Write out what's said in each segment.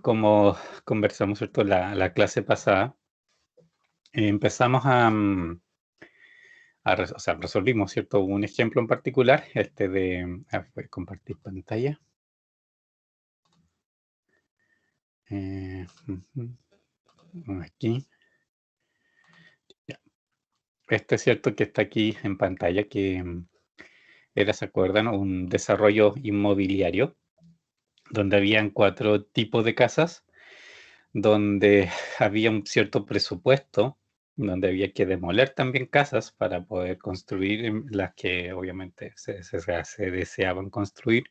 Como conversamos, ¿cierto? La clase pasada, empezamos o sea, resolvimos, ¿cierto? Un ejemplo en particular, a ver, voy a compartir pantalla. Aquí. Ya. Este es cierto que está aquí en pantalla, que era, ¿se acuerdan? Un desarrollo inmobiliario, donde habían 4 tipos de casas, donde había un cierto presupuesto, donde había que demoler también casas para poder construir las que obviamente se deseaban construir,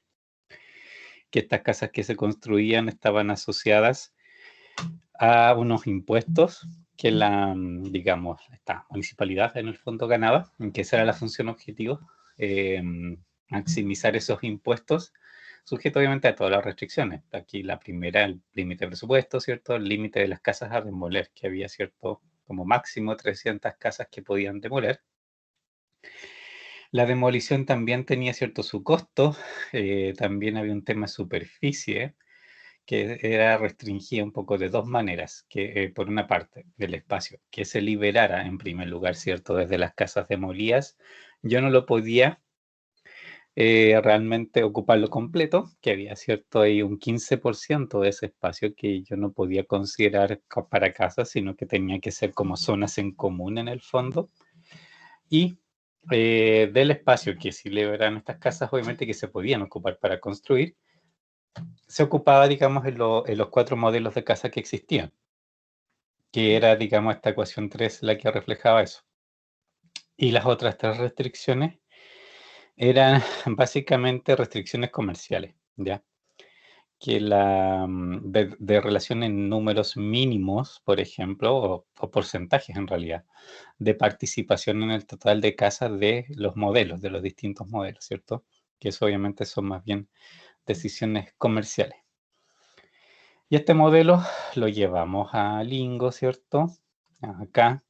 que estas casas que se construían estaban asociadas a unos impuestos que digamos, esta municipalidad en el fondo ganaba, en que esa era la función objetivo, eh, maximizar esos impuestos, sujeto obviamente a todas las restricciones. Aquí la primera, el límite de presupuesto, ¿cierto? El límite de las casas a demoler, que había, ¿cierto? Como máximo 300 casas que podían demoler. La demolición también tenía, ¿cierto? Su costo, también había un tema de superficie, que era restringida un poco de dos maneras, que por una parte, el espacio que se liberara en primer lugar, ¿cierto? Desde las casas demolidas, yo no lo podía realmente ocuparlo completo, que había, ¿cierto? Ahí un 15% de ese espacio que yo no podía considerar para casas, sino que tenía que ser como zonas en común en el fondo. Y del espacio que sí liberaran estas casas, obviamente que se podían ocupar para construir, se ocupaba, digamos, en los 4 modelos de casa que existían, que era, digamos, esta ecuación 3 la que reflejaba eso. Y las otras 3 restricciones eran básicamente restricciones comerciales, ¿ya? Que de relación en números mínimos, por ejemplo, o porcentajes en realidad, de participación en el total de casas de los modelos, de los distintos modelos, ¿cierto? Que eso obviamente son más bien decisiones comerciales. Y este modelo lo llevamos a Lingo, ¿cierto? Acá.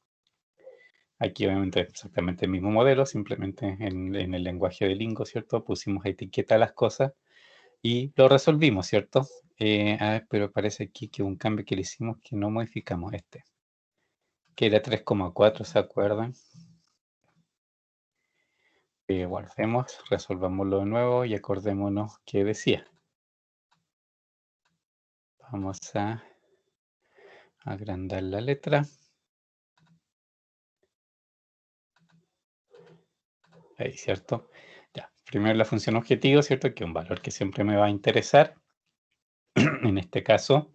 Aquí obviamente exactamente el mismo modelo, simplemente en el lenguaje de Lingo, ¿cierto? Pusimos etiqueta a las cosas y lo resolvimos, ¿cierto? A ver, pero parece aquí que un cambio que le hicimos que no modificamos que era 3,4, ¿se acuerdan? Guardemos, resolvámoslo de nuevo y acordémonos qué decía. Vamos a agrandar la letra. Ahí, ¿cierto? Ya, primero la función objetivo, ¿cierto? Que es un valor que siempre me va a interesar. En este caso,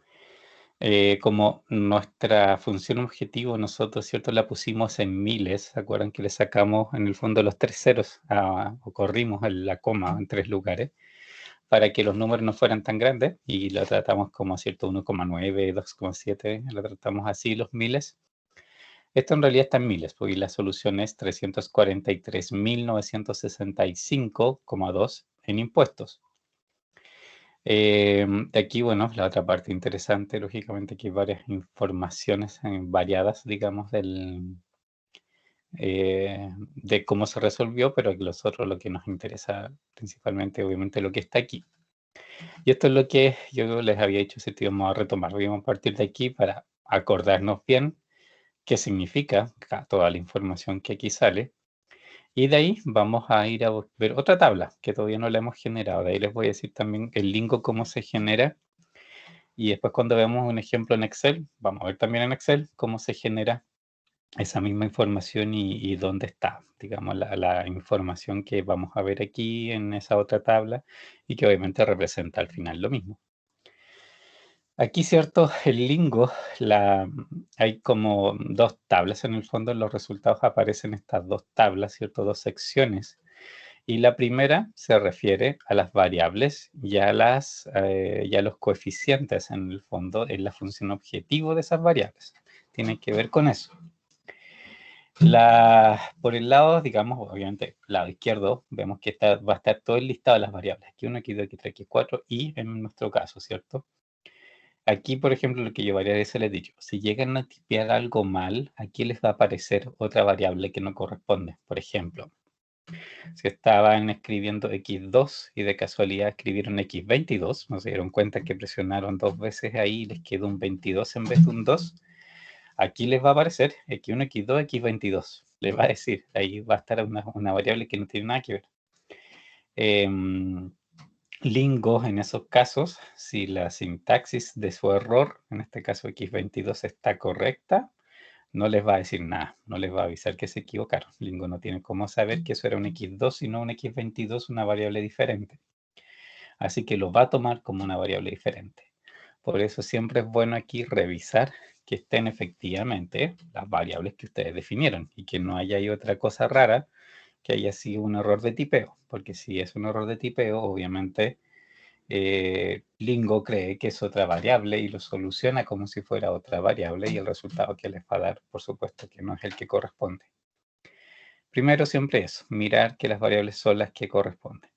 como nuestra función objetivo, nosotros, ¿cierto? La pusimos en miles. ¿Se acuerdan que le sacamos en el fondo los 3 ceros o corrimos la coma en 3 lugares para que los números no fueran tan grandes y lo tratamos como, ¿cierto? 1,9, 2,7, lo tratamos así los miles. Esto en realidad está en miles, porque la solución es 343.965,2 en impuestos. Aquí, bueno, la otra parte interesante, lógicamente, que hay varias informaciones variadas, digamos, de cómo se resolvió, pero aquí nosotros lo que nos interesa principalmente, obviamente, lo que está aquí. Y esto es lo que yo les había dicho, si íbamos a retomar, íbamos a partir de aquí para acordarnos bien qué significa toda la información que aquí sale. Y de ahí vamos a ir a ver otra tabla que todavía no la hemos generado. De ahí les voy a decir también el Lingo cómo se genera. Y después cuando veamos un ejemplo en Excel, vamos a ver también en Excel cómo se genera esa misma información y dónde está, digamos, la información que vamos a ver aquí en esa otra tabla y que obviamente representa al final lo mismo. Aquí, ¿cierto? El Lingo, hay como 2 tablas en el fondo, en los resultados aparecen estas 2 tablas, ¿cierto? 2 secciones. Y la primera se refiere a las variables y a los coeficientes en el fondo, en la función objetivo de esas variables. Tiene que ver con eso. Por el lado, digamos, obviamente, lado izquierdo, vemos que va a estar todo el listado de las variables. Aquí 1, aquí 2, aquí 3, aquí 4 y en nuestro caso, ¿cierto? Aquí, por ejemplo, lo que yo varias veces les he dicho, si llegan a tipear algo mal, aquí les va a aparecer otra variable que no corresponde. Por ejemplo, Si estaban escribiendo x2 y de casualidad escribieron x22, no se dieron cuenta que presionaron 2 veces ahí y les quedó un 22 en vez de un 2, aquí les va a aparecer x1, x2, x22. Les va a decir, ahí va a estar una variable que no tiene nada que ver. Lingo, en esos casos, si la sintaxis de su error, en este caso x22, está correcta, no les va a decir nada, no les va a avisar que se equivocaron. Lingo no tiene cómo saber que eso era un x2, sino un x22, una variable diferente. Así que lo va a tomar como una variable diferente. Por eso siempre es bueno aquí revisar que estén efectivamente las variables que ustedes definieron y que no haya ahí otra cosa rara que haya sido un error de tipeo, porque si es un error de tipeo, obviamente Lingo cree que es otra variable y lo soluciona como si fuera otra variable y el resultado que les va a dar, por supuesto, que no es el que corresponde. Primero siempre eso, mirar que las variables son las que corresponden.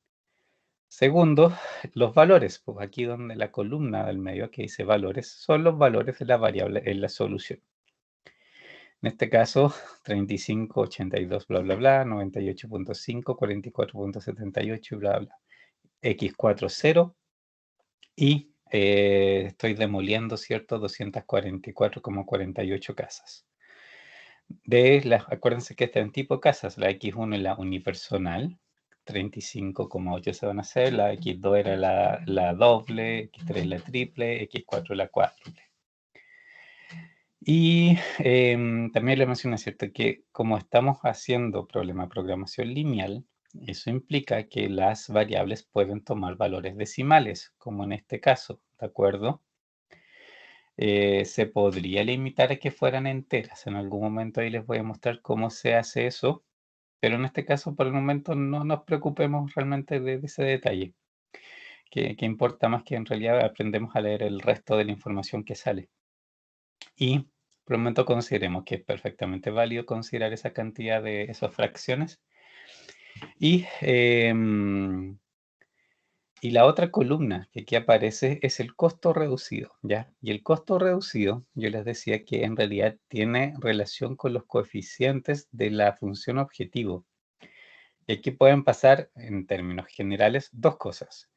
Segundo, los valores, pues aquí donde la columna del medio que dice valores, son los valores de la variable en la solución. En este caso, 35, 82, bla, bla, bla, 98.5, 44.78, bla, bla. X4, 0 y estoy demoliendo, ¿cierto? 244,48 casas. Acuérdense que está en tipo casas, la X1 es la unipersonal, 35,8 se van a hacer, la X2 era la doble, X3 la triple, X4 la cuádruple. Y también le mencioné, ¿cierto? Que como estamos haciendo problema de programación lineal, eso implica que las variables pueden tomar valores decimales, como en este caso, ¿de acuerdo? Se podría limitar a que fueran enteras. En algún momento ahí les voy a mostrar cómo se hace eso, pero en este caso por el momento no nos preocupemos realmente de ese detalle, que importa más que en realidad aprendemos a leer el resto de la información que sale. Y por el momento consideremos que es perfectamente válido considerar esa cantidad de esas fracciones. Y la otra columna que aquí aparece es el costo reducido, ¿ya? Y el costo reducido, yo les decía que en realidad tiene relación con los coeficientes de la función objetivo. Y aquí pueden pasar, en términos generales, dos cosas.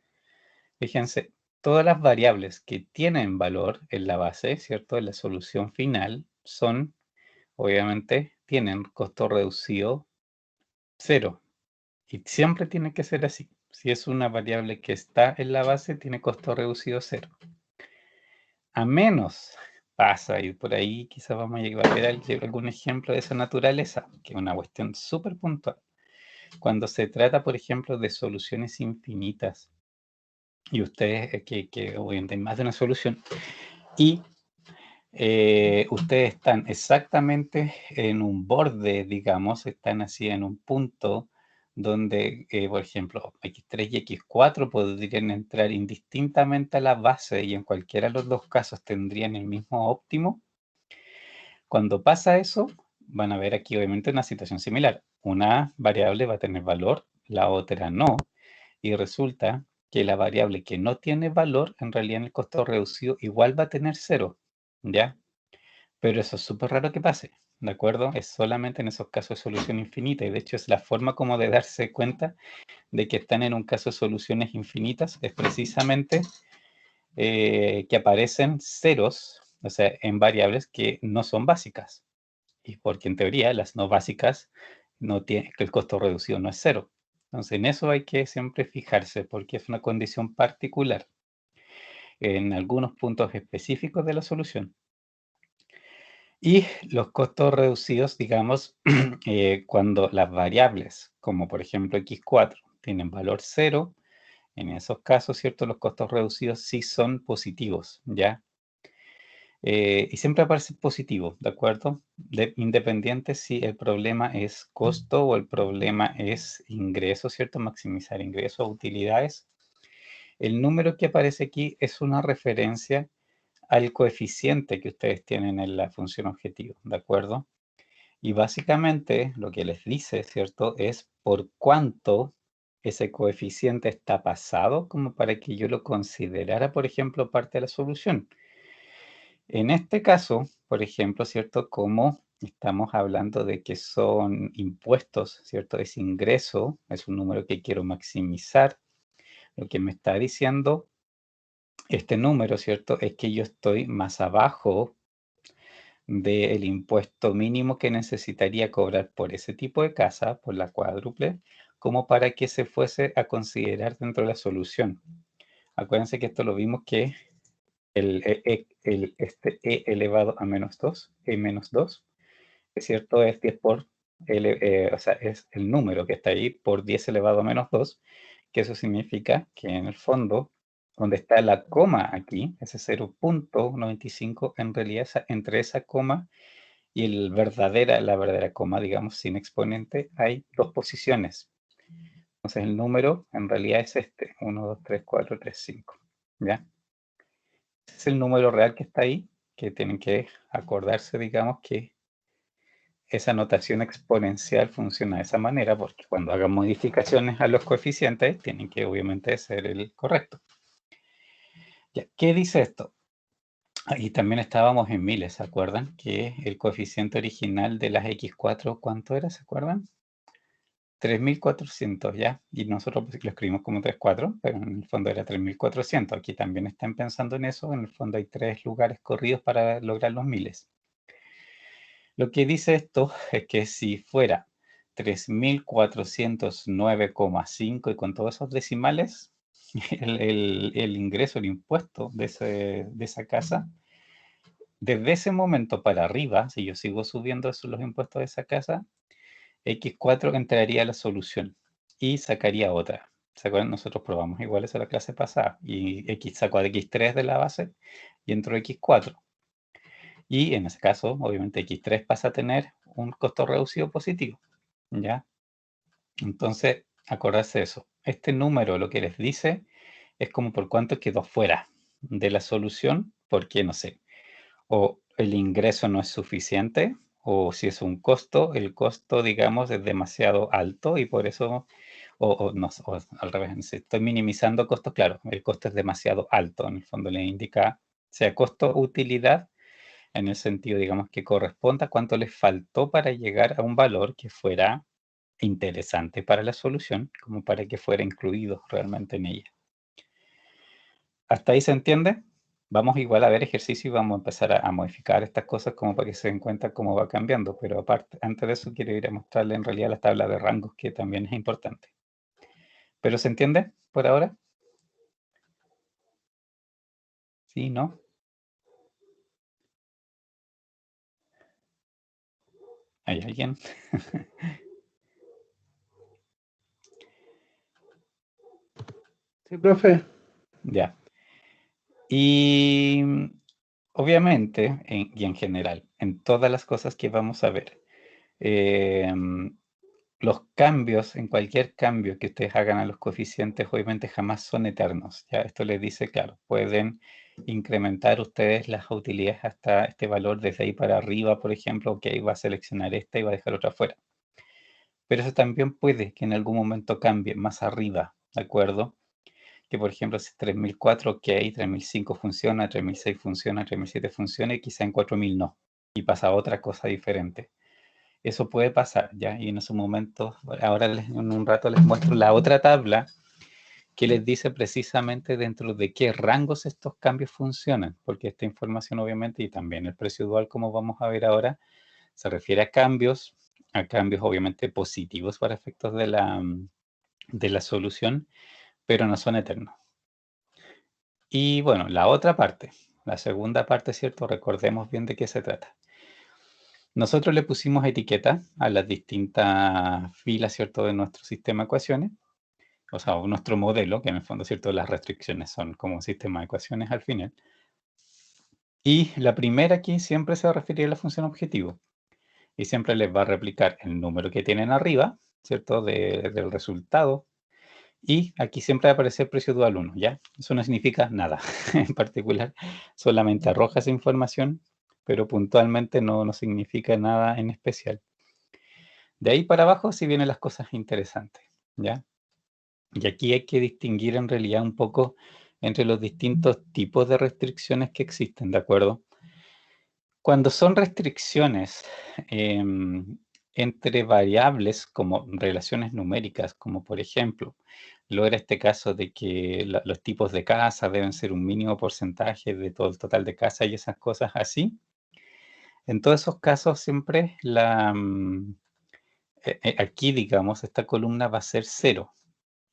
Fíjense, todas las variables que tienen valor en la base, ¿cierto? En la solución final, obviamente, tienen costo reducido 0. Y siempre tiene que ser así. Si es una variable que está en la base, tiene costo reducido 0. A menos pasa, y por ahí quizás vamos a llegar a ver algún ejemplo de esa naturaleza, que es una cuestión súper puntual. Cuando se trata, por ejemplo, de soluciones infinitas, y ustedes, que obviamente hay más de una solución, y ustedes están exactamente en un borde, digamos, están así en un punto donde, por ejemplo, X3 y X4 podrían entrar indistintamente a la base y en cualquiera de los dos casos tendrían el mismo óptimo. Cuando pasa eso, van a ver aquí obviamente una situación similar. Una variable va a tener valor, la otra no, y resulta que la variable que no tiene valor, en realidad en el costo reducido, igual va a tener 0, ¿ya? Pero eso es súper raro que pase, ¿de acuerdo? Es solamente en esos casos de solución infinita y de hecho es la forma como de darse cuenta de que están en un caso de soluciones infinitas, es precisamente que aparecen ceros, o sea, en variables que no son básicas. Y porque en teoría las no básicas no tienen, que el costo reducido no es 0. Entonces en eso hay que siempre fijarse porque es una condición particular en algunos puntos específicos de la solución. Y los costos reducidos, digamos, cuando las variables, como por ejemplo x4, tienen valor 0, en esos casos, ¿cierto? Los costos reducidos sí son positivos, ¿ya? Y siempre aparece positivo, ¿de acuerdo? Independiente si el problema es costo o el problema es ingreso, ¿cierto? Maximizar ingresos o utilidades. El número que aparece aquí es una referencia al coeficiente que ustedes tienen en la función objetivo, ¿de acuerdo? Y básicamente lo que les dice, ¿cierto? Es por cuánto ese coeficiente está pasado como para que yo lo considerara, por ejemplo, parte de la solución. En este caso, por ejemplo, ¿cierto? Como estamos hablando de que son impuestos, ¿cierto? Es ingreso, es un número que quiero maximizar. Lo que me está diciendo este número, ¿cierto? Es que yo estoy más abajo del impuesto mínimo que necesitaría cobrar por ese tipo de casa, por la cuádruple, como para que se fuese a considerar dentro de la solución. Acuérdense que esto lo vimos que este e elevado a menos 2, e menos 2, es cierto, es 10 por, o sea, es el número que está ahí por 10 elevado a menos 2, que eso significa que en el fondo, donde está la coma aquí, ese 0.95, en realidad entre esa coma y la verdadera coma, digamos, sin exponente, hay dos posiciones. Entonces el número en realidad es este, 1, 2, 3, 4, 3, 5, ¿ya? Ese es el número real que está ahí, que tienen que acordarse, digamos, que esa notación exponencial funciona de esa manera, porque cuando hagan modificaciones a los coeficientes, tienen que obviamente ser el correcto. Ya, ¿qué dice esto? Y también estábamos en miles, ¿se acuerdan? Que el coeficiente original de las X4, ¿cuánto era? ¿Se acuerdan? 3400, ¿ya? Y nosotros pues, lo escribimos como 34, pero en el fondo era 3400. Aquí también están pensando en eso. En el fondo hay 3 lugares corridos para lograr los miles. Lo que dice esto es que si fuera 3409,5 y con todos esos decimales, el ingreso, el impuesto de esa casa, desde ese momento para arriba, si yo sigo subiendo los impuestos de esa casa, X4 entraría a la solución y sacaría otra. ¿Se acuerdan? Nosotros probamos igual eso la clase pasada. Y X sacó a X3 de la base y entró X4. Y en ese caso, obviamente, X3 pasa a tener un costo reducido positivo. ¿Ya? Entonces, acordarse de eso. Este número lo que les dice es como por cuánto quedó fuera de la solución, porque no sé, o el ingreso no es suficiente, o si es un costo, el costo, digamos, es demasiado alto y por eso, no, o al revés, si estoy minimizando costos, claro, el costo es demasiado alto, en el fondo le indica, sea costo-utilidad, en el sentido, digamos, que corresponda a cuánto les faltó para llegar a un valor que fuera interesante para la solución, como para que fuera incluido realmente en ella. ¿Hasta ahí se entiende? Vamos igual a ver ejercicio y vamos a empezar a modificar estas cosas como para que se den cuenta cómo va cambiando, pero aparte, antes de eso quiero ir a mostrarle en realidad la tabla de rangos que también es importante. ¿Pero se entiende por ahora? ¿Sí? ¿No? ¿Hay alguien? Sí, profe. Ya. Y obviamente, y en general, en todas las cosas que vamos a ver, los cambios, en cualquier cambio que ustedes hagan a los coeficientes, obviamente jamás son eternos. Ya esto les dice, claro, pueden incrementar ustedes las utilidades hasta este valor desde ahí para arriba, por ejemplo, ok, va a seleccionar esta y va a dejar otra fuera. Pero eso también puede que en algún momento cambie más arriba, ¿de acuerdo? Que por ejemplo, si 3004, ok, 3005 funciona, 3006 funciona, 3007 funciona y quizá en 4000 no. Y pasa otra cosa diferente. Eso puede pasar, ¿ya? Y en esos momentos, ahora en un rato les muestro la otra tabla que les dice precisamente dentro de qué rangos estos cambios funcionan, porque esta información obviamente, y también el precio dual, como vamos a ver ahora, se refiere a cambios obviamente positivos para efectos de la solución, pero no son eternos. Y bueno, la otra parte, la segunda parte, ¿cierto? Recordemos bien de qué se trata. Nosotros le pusimos etiqueta a las distintas filas, ¿cierto?, de nuestro sistema de ecuaciones, o sea, nuestro modelo, que en el fondo, ¿cierto?, las restricciones son como sistema de ecuaciones al final. Y la primera aquí siempre se va a referir a la función objetivo. Y siempre les va a replicar el número que tienen arriba, ¿cierto?, del resultado. Y aquí siempre va a aparecer precio dual 1, ¿ya? Eso no significa nada en particular, solamente arroja esa información, pero puntualmente no significa nada en especial. De ahí para abajo sí vienen las cosas interesantes, ¿ya? Y aquí hay que distinguir en realidad un poco entre los distintos tipos de restricciones que existen, ¿de acuerdo? Cuando son restricciones entre variables como relaciones numéricas, como por ejemplo, logra este caso de que los tipos de casa deben ser un mínimo porcentaje de todo el total de casa y esas cosas así, en todos esos casos siempre aquí, digamos, esta columna va a ser 0.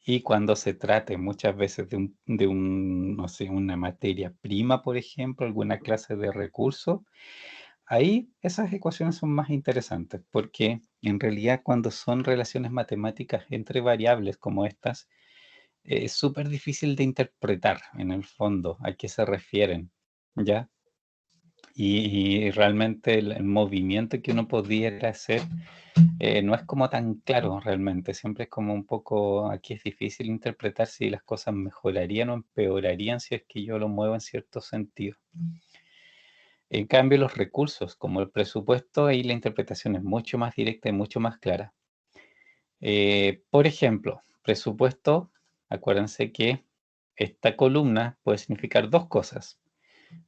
Y cuando se trate muchas veces no sé, una materia prima, por ejemplo, alguna clase de recurso, ahí esas ecuaciones son más interesantes, porque en realidad cuando son relaciones matemáticas entre variables como estas, es súper difícil de interpretar en el fondo a qué se refieren, ¿ya? Y realmente el movimiento que uno pudiera hacer no es como tan claro realmente, siempre es como un poco, aquí es difícil interpretar si las cosas mejorarían o empeorarían si es que yo lo muevo en cierto sentido. En cambio, los recursos, como el presupuesto, ahí la interpretación es mucho más directa y mucho más clara. Por ejemplo, presupuesto, acuérdense que esta columna puede significar dos cosas.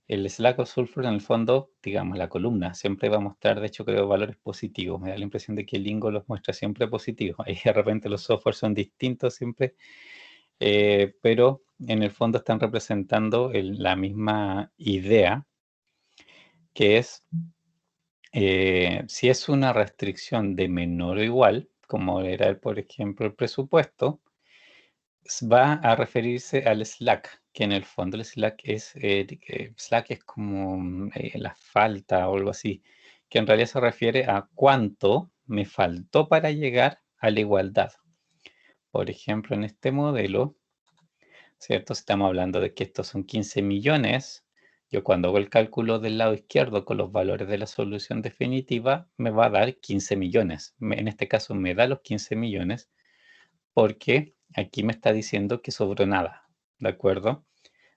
El slack o sulfur, en el fondo, digamos, la columna siempre va a mostrar, de hecho, creo, valores positivos. Me da la impresión de que el Lingo los muestra siempre positivos. Ahí de repente los softwares son distintos siempre, pero en el fondo están representando la misma idea, que es, si es una restricción de menor o igual, como era, por ejemplo, el presupuesto, va a referirse al slack, que en el fondo el slack es como la falta o algo así, que en realidad se refiere a cuánto me faltó para llegar a la igualdad. Por ejemplo, en este modelo, ¿cierto? Si estamos hablando de que estos son 15 millones, yo cuando hago el cálculo del lado izquierdo con los valores de la solución definitiva, me va a dar 15 millones. En este caso me da los 15 millones porque aquí me está diciendo que sobró nada, ¿de acuerdo?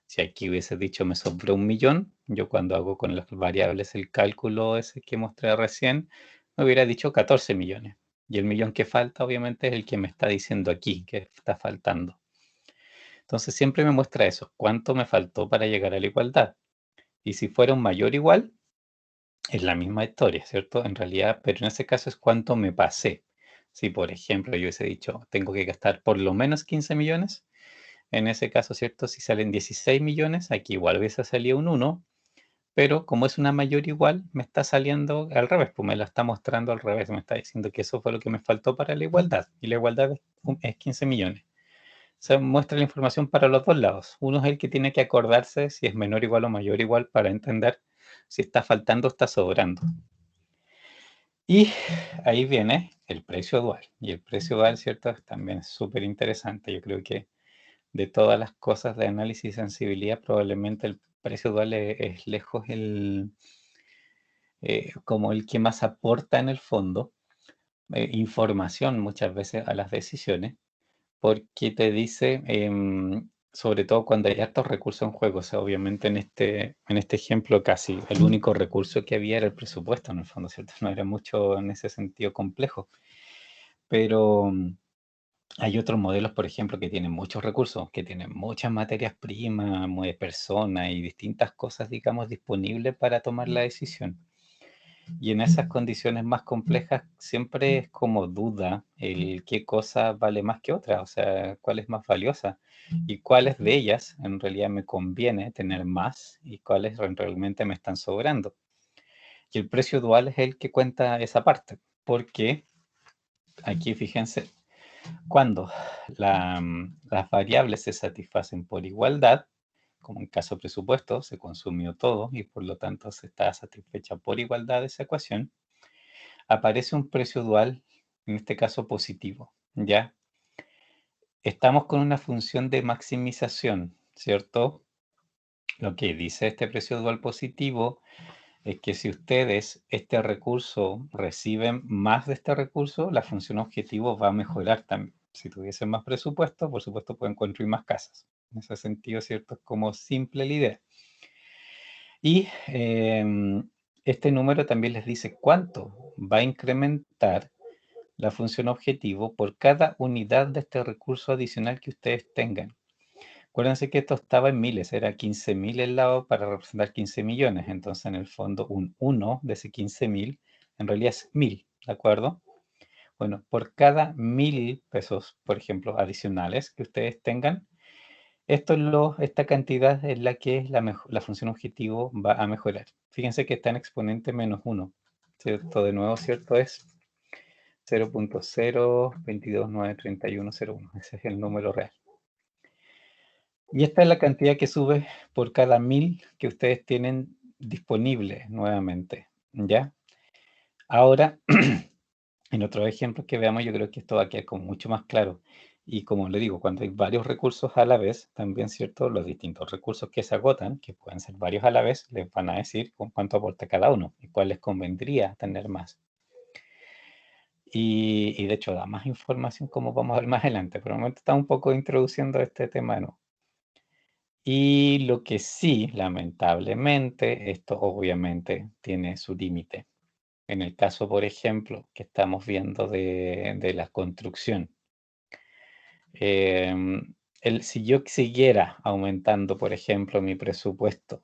Si aquí hubiese dicho me sobró 1.000.000, yo cuando hago con las variables el cálculo ese que mostré recién, me hubiera dicho 14 millones. Y el millón que falta, obviamente, es el que me está diciendo aquí, que está faltando. Entonces siempre me muestra eso, cuánto me faltó para llegar a la igualdad. Y si fuera un mayor o igual, es la misma historia, ¿cierto? En realidad, pero en ese caso es cuánto me pasé. Si, por ejemplo, yo hubiese dicho, tengo que gastar por lo menos 15 millones, en ese caso, ¿cierto? Si salen 16 millones, aquí igual hubiese salido un 1, pero como es una mayor igual, me está saliendo al revés, pues me la está mostrando al revés, me está diciendo que eso fue lo que me faltó para la igualdad, y la igualdad es 15 millones. Se muestra la información para los dos lados. Uno es el que tiene que acordarse si es menor igual o mayor igual para entender si está faltando o está sobrando. Y ahí viene el precio dual. Y el precio dual, ¿cierto? También es súper interesante. Yo creo que de todas las cosas de análisis y sensibilidad, probablemente el precio dual es lejos como el que más aporta en el fondo información muchas veces a las decisiones, porque te dice, sobre todo cuando hay hartos recursos en juego, o sea, obviamente en este ejemplo casi el único recurso que había era el presupuesto, en el fondo, ¿cierto? No era mucho en ese sentido complejo, pero hay otros modelos, por ejemplo, que tienen muchos recursos, que tienen muchas materias primas, personas y distintas cosas, digamos, disponibles para tomar la decisión. Y en esas condiciones más complejas siempre es como duda el qué cosa vale más que otra, o sea, cuál es más valiosa y cuáles de ellas en realidad me conviene tener más y cuáles realmente me están sobrando. Y el precio dual es el que cuenta esa parte, porque aquí fíjense, cuando las variables se satisfacen por igualdad, como en caso de presupuesto, se consumió todo y por lo tanto se está satisfecha por igualdad esa ecuación, aparece un precio dual, en este caso positivo, ¿ya? Estamos con una función de maximización, ¿cierto? Lo que dice este precio dual positivo es que si ustedes este recurso reciben más de este recurso, la función objetivo va a mejorar también. Si tuviesen más presupuesto, por supuesto pueden construir más casas. En ese sentido, ¿cierto? Es como simple la idea. Y este número también les dice cuánto va a incrementar la función objetivo por cada unidad de este recurso adicional que ustedes tengan. Acuérdense que esto estaba en miles, era 15.000 el lado para representar 15 millones. Entonces, en el fondo, un 1 de ese 15.000 en realidad es 1.000, ¿de acuerdo? Bueno, por cada 1.000 pesos, por ejemplo, adicionales que ustedes tengan, esta cantidad es la que la función objetivo va a mejorar. Fíjense que está en exponente menos 1, ¿cierto? De nuevo, ¿cierto? Es 0.02293101. Ese es el número real. Y esta es la cantidad que sube por cada 1.000 que ustedes tienen disponible nuevamente, ¿ya? Ahora, en otros ejemplos que veamos, yo creo que esto va a quedar como mucho más claro. Y como le digo, cuando hay varios recursos a la vez, también, ¿cierto? Los distintos recursos que se agotan, que pueden ser varios a la vez, les van a decir con cuánto aporta cada uno y cuál les convendría tener más. Y de hecho, da más información como vamos a ver más adelante. Por el momento estamos un poco introduciendo este tema, ¿no? Y lo que sí, lamentablemente, esto obviamente tiene su límite. En el caso, por ejemplo, que estamos viendo de la construcción. Si yo siguiera aumentando, por ejemplo, mi presupuesto,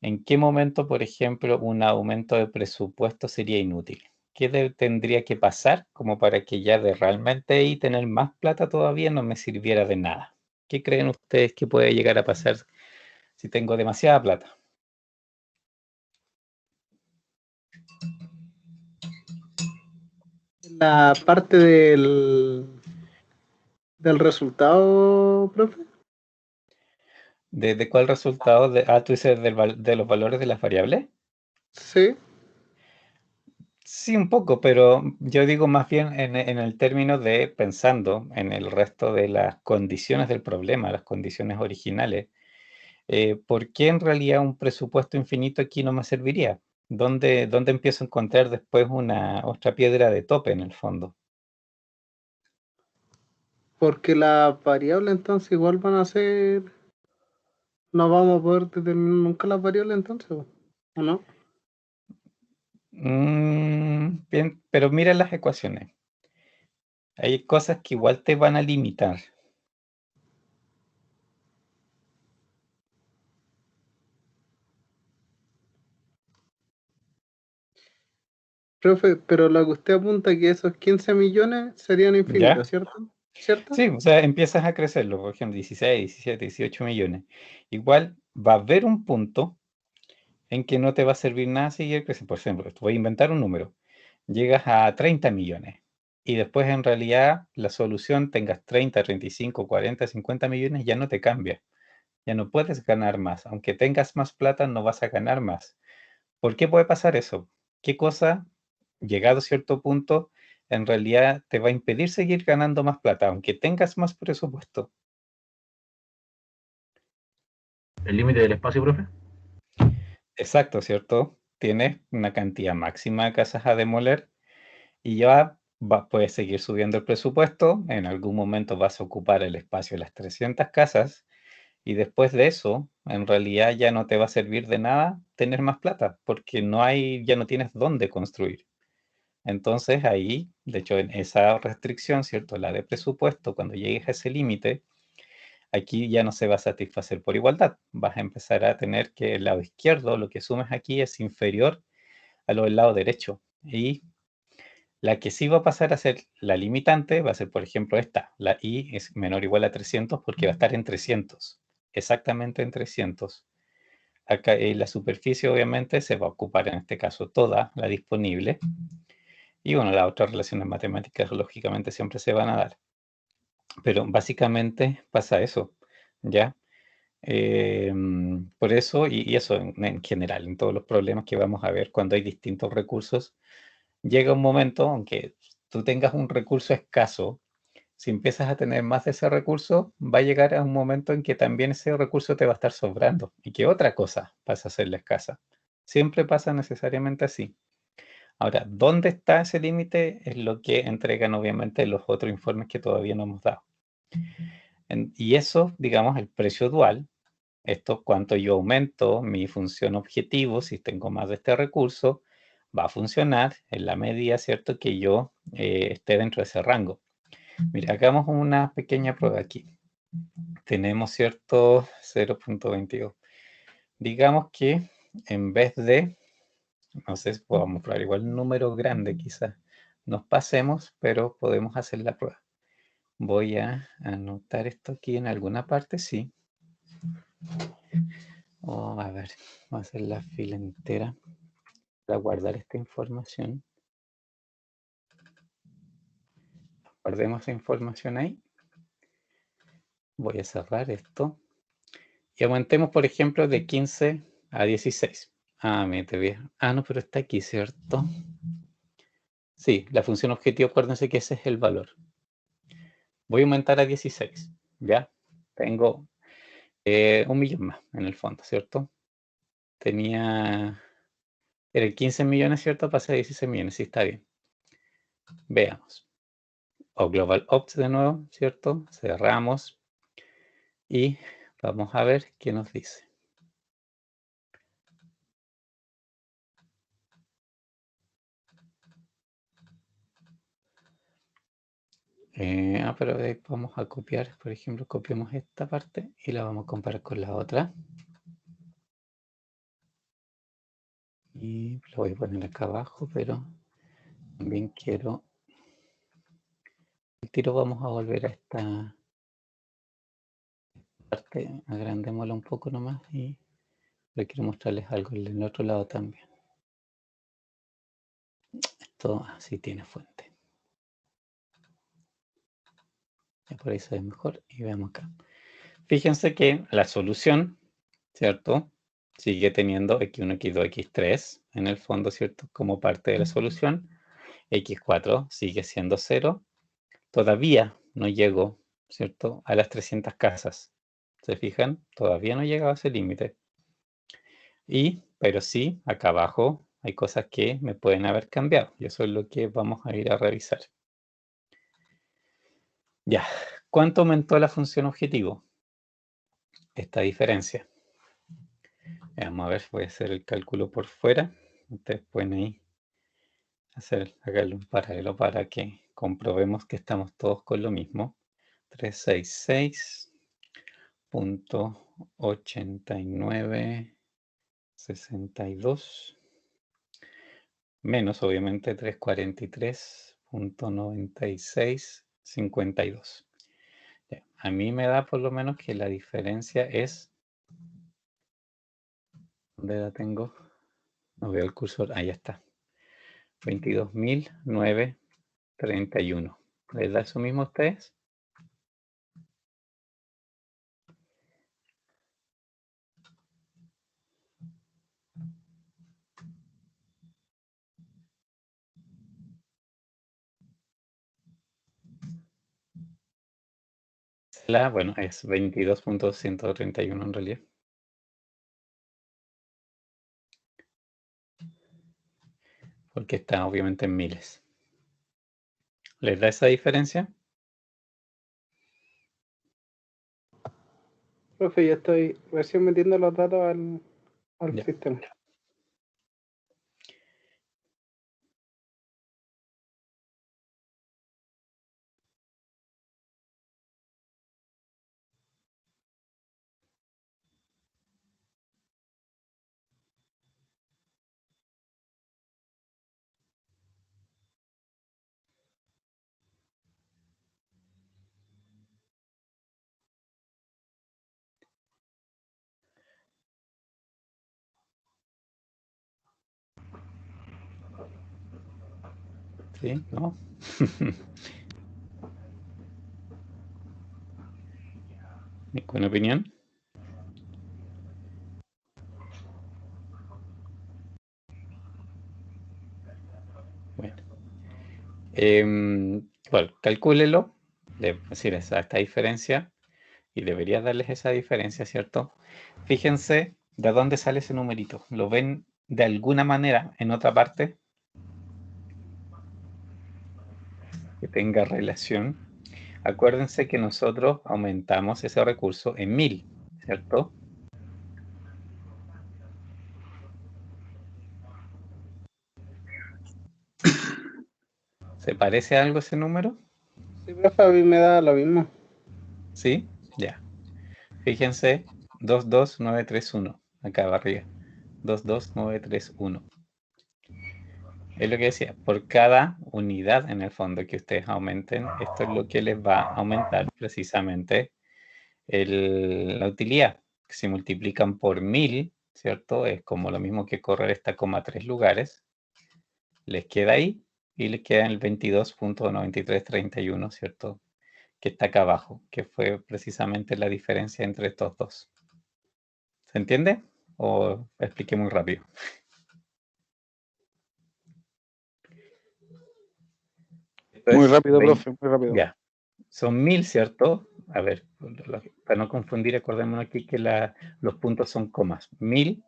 ¿en qué momento, por ejemplo, un aumento de presupuesto sería inútil? ¿Qué tendría que pasar como para que ya de realmente ahí tener más plata todavía no me sirviera de nada? ¿Qué creen ustedes que puede llegar a pasar si tengo demasiada plata? La parte del resultado, profe. ¿De cuál resultado? ¿Tú dices de los valores de las variables? Sí. Sí, un poco, pero yo digo más bien en el término de pensando en el resto de las condiciones del problema, las condiciones originales. ¿Por qué en realidad un presupuesto infinito aquí no me serviría? ¿Dónde empiezo a encontrar después una otra piedra de tope en el fondo? Porque las variables entonces igual van a ser. No vamos a poder determinar nunca las variables entonces, ¿o no? Bien, pero mira las ecuaciones. Hay cosas que igual te van a limitar. Profe, pero lo que usted apunta que esos 15 millones serían ¿Ya? infinitos, ¿cierto? ¿Cierto? Sí, o sea, empiezas a crecerlo, por ejemplo, 16, 17, 18 millones. Igual va a haber un punto en que no te va a servir nada seguir creciendo. Por ejemplo, voy a inventar un número. Llegas a 30 millones y después en realidad la solución tengas 30, 35, 40, 50 millones, ya no te cambia. Ya no puedes ganar más. Aunque tengas más plata, no vas a ganar más. ¿Por qué puede pasar eso? ¿Qué cosa, llegado a cierto punto, en realidad te va a impedir seguir ganando más plata, aunque tengas más presupuesto? ¿El límite del espacio, profe? Exacto, ¿cierto? Tienes una cantidad máxima de casas a demoler y ya puedes seguir subiendo el presupuesto. En algún momento vas a ocupar el espacio de las 300 casas y después de eso, en realidad ya no te va a servir de nada tener más plata porque ya no tienes dónde construir. Entonces ahí, de hecho, en esa restricción, ¿cierto? La de presupuesto, cuando llegues a ese límite, aquí ya no se va a satisfacer por igualdad. Vas a empezar a tener que el lado izquierdo, lo que sumes aquí es inferior a lo del lado derecho. Y la que sí va a pasar a ser la limitante va a ser, por ejemplo, esta. La i es menor o igual a 300 porque va a estar en 300. Exactamente en 300. Acá la superficie obviamente se va a ocupar en este caso toda la disponible. Y bueno, las otras relaciones matemáticas lógicamente siempre se van a dar. Pero básicamente pasa eso, ¿ya? Por eso, y eso en general, en todos los problemas que vamos a ver cuando hay distintos recursos, llega un momento, aunque tú tengas un recurso escaso, si empiezas a tener más de ese recurso, va a llegar a un momento en que también ese recurso te va a estar sobrando y que otra cosa pasa a ser la escasa. Siempre pasa necesariamente así. Ahora, ¿dónde está ese límite? Es lo que entregan obviamente los otros informes que todavía no hemos dado. Y eso, digamos, el precio dual, esto cuánto yo aumento mi función objetivo, si tengo más de este recurso, va a funcionar en la medida, ¿cierto?, que yo esté dentro de ese rango. Mira, hagamos una pequeña prueba aquí. tenemos, ¿cierto? 0.22. Digamos que en vez de, no sé si podamos probar igual un número grande quizás, nos pasemos, pero podemos hacer la prueba. Voy a anotar esto aquí en alguna parte, sí. A ver, voy a hacer la fila entera para guardar esta información. Guardemos esa información ahí. Voy a cerrar esto. Y aumentemos, por ejemplo, de 15 a 16. Me te voy a... no, pero está aquí, ¿cierto? Sí, la función objetivo, acuérdense que ese es el valor. Voy a aumentar a 16, ¿ya? Tengo 1.000.000 más en el fondo, ¿cierto? Era 15 millones, ¿cierto? Pasé a 16 millones, sí, está bien. Veamos. O Global Ops de nuevo, ¿cierto? Cerramos y vamos a ver qué nos dice. Pero vamos a copiar, por ejemplo, copiamos esta parte y la vamos a comparar con la otra. Y lo voy a poner acá abajo, pero también quiero... El tiro vamos a volver a esta parte, agrandémosla un poco nomás y le quiero mostrarles algo en el otro lado también. Esto así tiene fuente. Ya por ahí se ve mejor y veamos acá. Fíjense que la solución, ¿cierto? Sigue teniendo x1, x2, x3 en el fondo, ¿cierto? Como parte de la solución. x4 sigue siendo 0. Todavía no llego, ¿cierto? A las 300 casas. ¿Se fijan? Todavía no he llegado a ese límite. Pero sí, acá abajo hay cosas que me pueden haber cambiado. Y eso es lo que vamos a ir a revisar. Ya. ¿Cuánto aumentó la función objetivo? Esta diferencia. Vamos a ver, voy a hacer el cálculo por fuera. Ustedes pueden ahí hacerle un paralelo para que comprobemos que estamos todos con lo mismo. 366.8962 menos obviamente 343.9652. A mí me da por lo menos que la diferencia es... ¿Dónde la tengo? No veo el cursor. Ahí está. 22.931. ¿Les da eso mismo a ustedes? Bueno, es 22.131 en realidad. Porque está obviamente en miles. ¿Les da esa diferencia? Profe, yo estoy recién metiendo los datos al sistema. ¿Sí? ¿No? ¿Ninguna opinión? Bueno. Bueno, calcúlelo. Es decir, esta diferencia. Y debería darles esa diferencia, ¿cierto? Fíjense de dónde sale ese numerito. ¿Lo ven de alguna manera en otra parte? Que tenga relación. Acuérdense que nosotros aumentamos ese recurso en 1000, ¿cierto? ¿Se parece a algo ese número? Sí, profe, a mí me da lo mismo. ¿Sí? Ya. Fíjense, 22931, acá arriba. 22931. Es lo que decía, por cada unidad en el fondo que ustedes aumenten, esto es lo que les va a aumentar precisamente la utilidad. Si multiplican por 1000, ¿cierto? Es como lo mismo que correr esta coma 3 lugares. Les queda ahí y les queda en el 22.9331, ¿cierto? Que está acá abajo, que fue precisamente la diferencia entre estos dos. ¿Se entiende? ¿O expliqué muy rápido? Muy rápido, profe, muy rápido. Ya. Son 1000, ¿cierto? A ver, para no confundir, acordémonos aquí que los puntos son comas. 1000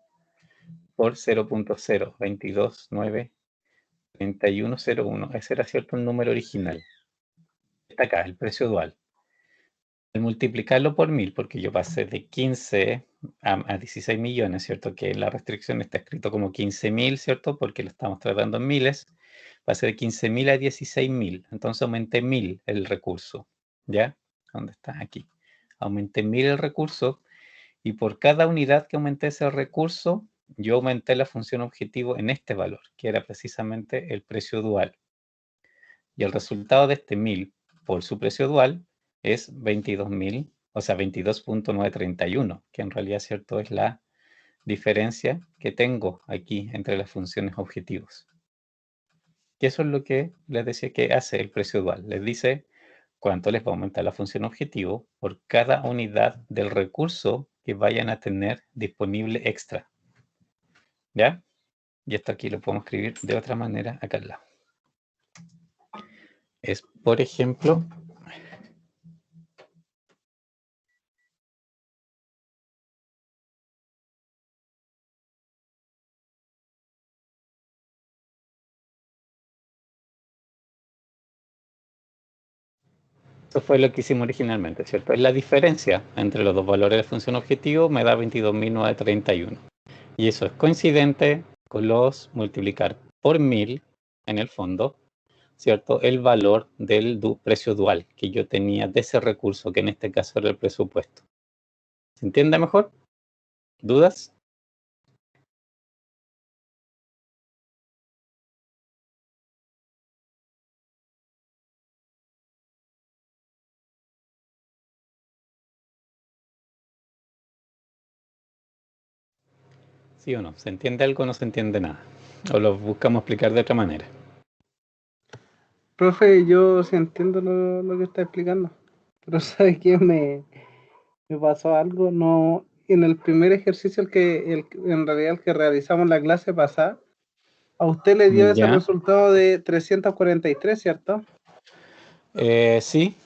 por 0.0, 22.931.01. Ese era, ¿cierto?, el número original. Está acá, el precio dual. Al multiplicarlo por 1000, porque yo pasé de 15 a 16 millones, ¿cierto? Que en la restricción está escrito como 15.000, ¿cierto? Porque lo estamos tratando en miles. Pasé de 15.000 a 16.000. Entonces aumenté 1000 el recurso. ¿Ya? ¿Dónde está? Aquí. Aumenté 1000 el recurso y por cada unidad que aumenté ese recurso, yo aumenté la función objetivo en este valor, que era precisamente el precio dual. Y el resultado de este 1000 por su precio dual es 22.000, o sea, 22.931, que en realidad, ¿cierto?, es la diferencia que tengo aquí entre las funciones objetivos. Y eso es lo que les decía que hace el precio dual. Les dice cuánto les va a aumentar la función objetivo por cada unidad del recurso que vayan a tener disponible extra. ¿Ya? Y esto aquí lo podemos escribir de otra manera acá al lado. Es, por ejemplo, eso fue lo que hicimos originalmente, ¿cierto? Es la diferencia entre los dos valores de función objetivo, me da 22.931. Y eso es coincidente con los multiplicar por 1000 en el fondo, ¿cierto? El valor del precio dual que yo tenía de ese recurso, que en este caso era el presupuesto. ¿Se entiende mejor? ¿Dudas? ¿Sí o no? ¿Se entiende algo o no se entiende nada? ¿O lo buscamos explicar de otra manera? Profe, yo sí entiendo lo que está explicando, pero ¿sabe qué? Me pasó algo, no, en el primer ejercicio, en realidad el que realizamos la clase pasada, a usted le dio ese ¿Ya? resultado de 343, ¿cierto? Sí.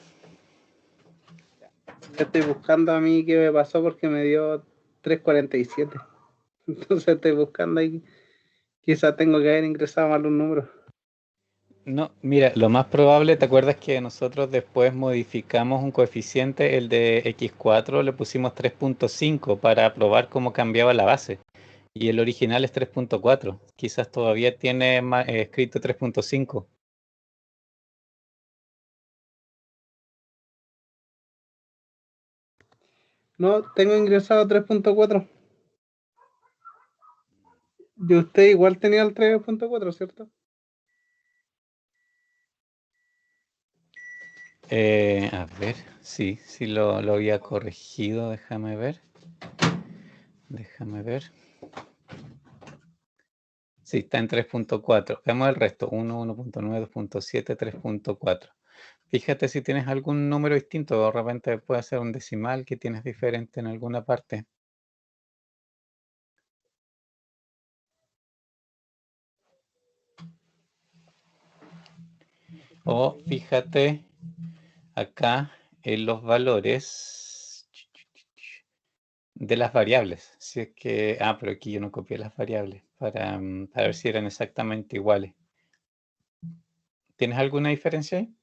Yo estoy buscando a mí qué me pasó porque me dio 347. Entonces estoy buscando ahí, quizás tengo que haber ingresado mal un número. No, mira, lo más probable, ¿te acuerdas que nosotros después modificamos un coeficiente, el de x4, le pusimos 3.5 para probar cómo cambiaba la base? Y el original es 3.4. Quizás todavía tiene escrito 3.5. No, tengo ingresado 3.4. Y usted igual tenía el 3.4, ¿cierto? A ver, sí lo había corregido, déjame ver. Sí, está en 3.4. Veamos el resto, 1, 1.9, 2.7, 3.4. Fíjate si tienes algún número distinto, de repente puede ser un decimal que tienes diferente en alguna parte. O fíjate acá en los valores de las variables. Si es que, pero aquí yo no copié las variables para ver si eran exactamente iguales. ¿Tienes alguna diferencia ahí?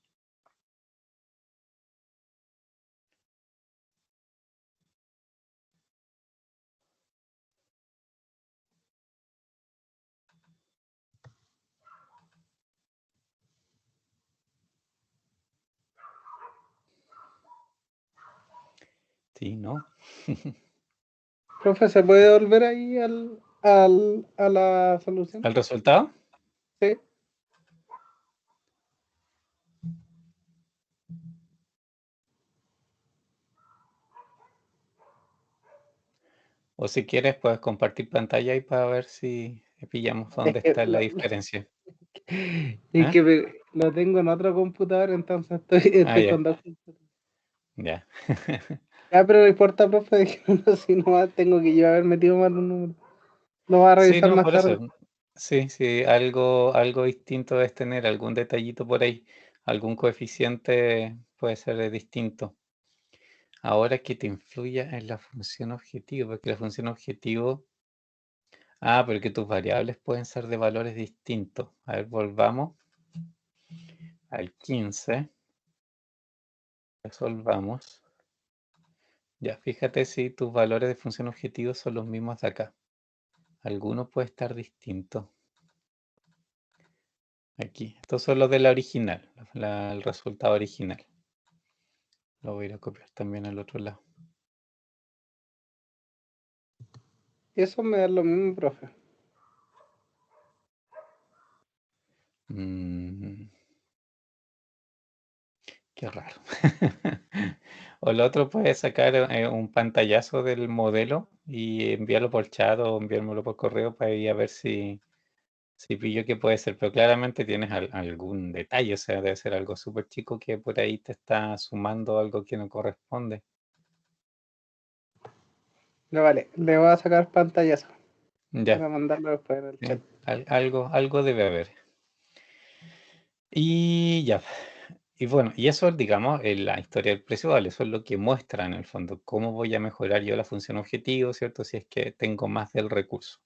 Sí, ¿no? Profe, ¿se puede volver ahí a la solución? ¿Al resultado? Sí. O si quieres, puedes compartir pantalla ahí para ver si pillamos dónde Es que, está la diferencia. es ¿Ah? que lo tengo en otro computador, entonces estoy Ya, con dos computadores. ya. Ya, pero no importa, profe, dejémoslo así nomás, tengo que yo haber metido mal un número. Lo voy a Sí, revisar no, más por eso. tarde. Sí, sí, algo distinto es tener algún detallito por ahí. Algún coeficiente puede ser distinto. Ahora que te influya en la función objetivo, porque la función objetivo. Pero que tus variables pueden ser de valores distintos. A ver, volvamos al 15. Resolvamos. Ya, fíjate si tus valores de función objetivo son los mismos de acá. Alguno puede estar distinto. Aquí. Estos son los de la original, el resultado original. Lo voy a ir a copiar también al otro lado. Eso me da lo mismo, profe. Qué raro. O lo otro puede sacar un pantallazo del modelo y enviarlo por chat o enviármelo por correo para ir a ver si pillo que puede ser. Pero claramente tienes algún detalle, o sea, debe ser algo súper chico que por ahí te está sumando algo que no corresponde. Ya vale, le voy a sacar pantallazo Ya, para mandarlo después en el sí, chat. algo debe haber. Y ya. Y bueno, y eso, digamos, en la historia del precio vale, eso es lo que muestra en el fondo, cómo voy a mejorar yo la función objetivo, ¿cierto? Si es que tengo más del recurso.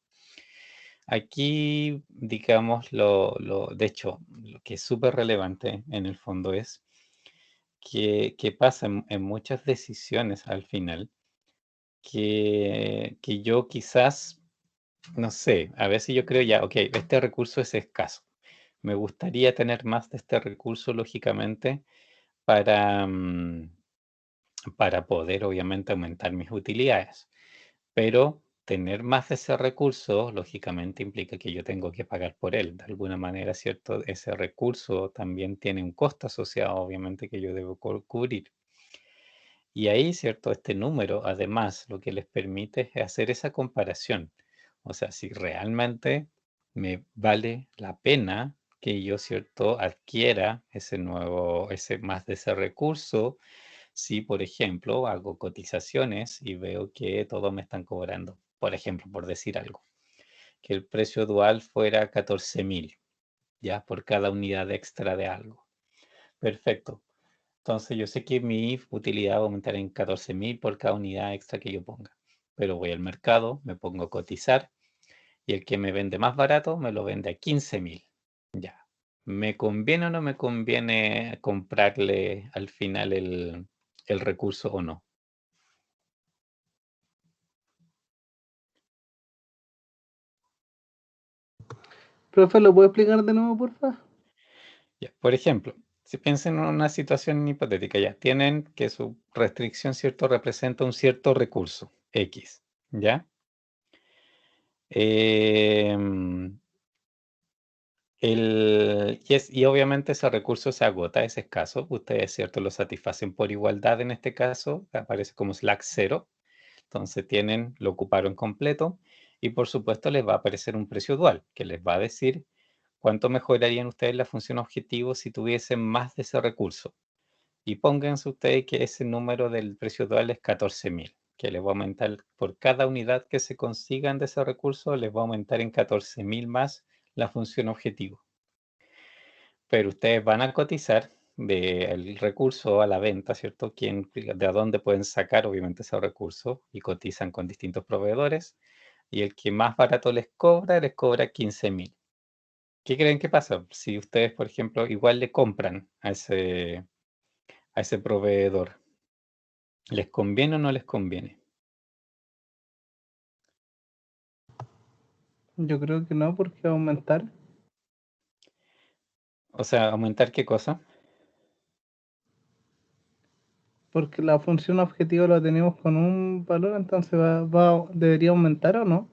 Aquí, digamos, de hecho, lo que es súper relevante en el fondo es que pasa en muchas decisiones al final, que yo quizás, no sé, a veces yo creo ya, ok, este recurso es escaso. Me gustaría tener más de este recurso, lógicamente, para, para poder obviamente aumentar mis utilidades. Pero tener más de ese recurso, lógicamente, implica que yo tengo que pagar por él. De alguna manera, ¿cierto? Ese recurso también tiene un costo asociado, obviamente, que yo debo cubrir. Y ahí, ¿cierto? Este número, además, lo que les permite es hacer esa comparación. O sea, si realmente me vale la pena que yo, ¿cierto? Adquiera más de ese recurso. Si, por ejemplo, hago cotizaciones y veo que todos me están cobrando, por ejemplo, por decir algo, que el precio dual fuera 14.000, ya, por cada unidad extra de algo. Perfecto. Entonces yo sé que mi utilidad va a aumentar en 14.000 por cada unidad extra que yo ponga. Pero voy al mercado, me pongo a cotizar y el que me vende más barato me lo vende a 15.000. Ya. ¿Me conviene o no me conviene comprarle al final el recurso o no? Profe, ¿lo puede explicar de nuevo, porfa? Ya, por ejemplo, si piensan en una situación hipotética, ya tienen que su restricción, ¿cierto?, representa un cierto recurso, X, ¿ya? Y obviamente ese recurso se agota, es escaso. Ustedes, ¿cierto?, lo satisfacen por igualdad en este caso, aparece como slack 0. Entonces lo ocuparon completo y por supuesto les va a aparecer un precio dual que les va a decir cuánto mejorarían ustedes la función objetivo si tuviesen más de ese recurso. Y pónganse ustedes que ese número del precio dual es 14.000, que les va a aumentar por cada unidad que se consigan de ese recurso, les va a aumentar en 14.000 más la función objetivo. Pero ustedes van a cotizar del recurso a la venta, ¿cierto? De dónde pueden sacar obviamente ese recurso y cotizan con distintos proveedores y el que más barato les cobra 15.000. ¿Qué creen que pasa? Si ustedes, por ejemplo, igual le compran a ese proveedor, ¿les conviene o no les conviene? Yo creo que no, porque va a aumentar. O sea, ¿aumentar qué cosa? porque la función objetivo la tenemos con un valor, entonces debería aumentar o no.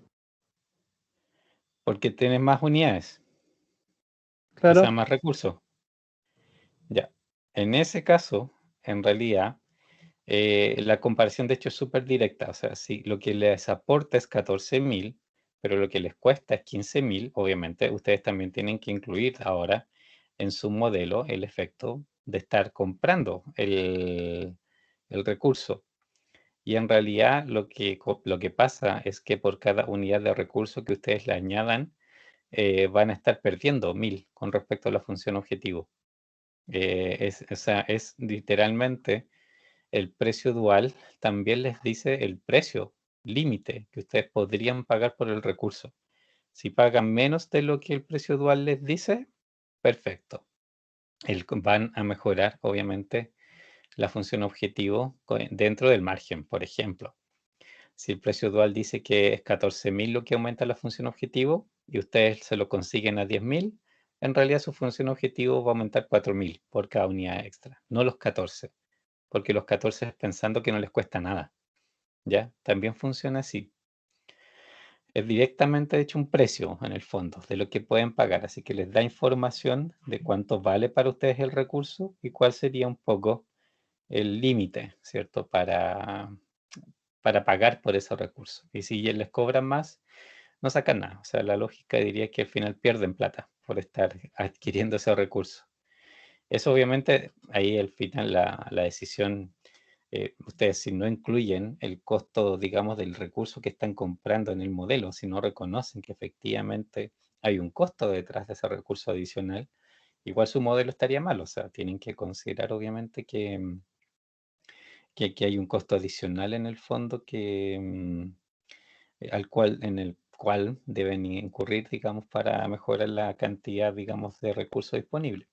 Porque tienes más unidades, o sea, Claro, más recursos. Ya. En ese caso, en realidad, la comparación de hecho es súper directa. O sea, si lo que les aporta es 14.000, pero lo que les cuesta es 15.000, obviamente ustedes también tienen que incluir ahora en su modelo el efecto de estar comprando el recurso. Y en realidad lo que pasa es que por cada unidad de recurso que ustedes le añadan, van a estar perdiendo 1.000 con respecto a la función objetivo. O sea, es literalmente el precio dual también les dice el precio límite que ustedes podrían pagar por el recurso. Si pagan menos de lo que el precio dual les dice, perfecto. Van a mejorar, obviamente, la función objetivo dentro del margen, por ejemplo. Si el precio dual dice que es 14.000 lo que aumenta la función objetivo y ustedes se lo consiguen a 10.000, en realidad su función objetivo va a aumentar 4.000 por cada unidad extra, no los 14, porque los 14 es pensando que no les cuesta nada. ¿Ya? También funciona así. Es directamente, de hecho, un precio en el fondo de lo que pueden pagar, así que les da información de cuánto vale para ustedes el recurso y cuál sería un poco el límite, ¿cierto? Para pagar por esos recursos. Y si les cobran más, no sacan nada. O sea, la lógica diría que al final pierden plata por estar adquiriendo ese recurso. Eso obviamente, ahí al final la decisión, ustedes si no incluyen el costo, digamos, del recurso que están comprando en el modelo, si no reconocen que efectivamente hay un costo detrás de ese recurso adicional, igual su modelo estaría mal. O sea, tienen que considerar obviamente que aquí hay un costo adicional en el fondo en el cual deben incurrir, digamos, para mejorar la cantidad, digamos, de recursos disponibles.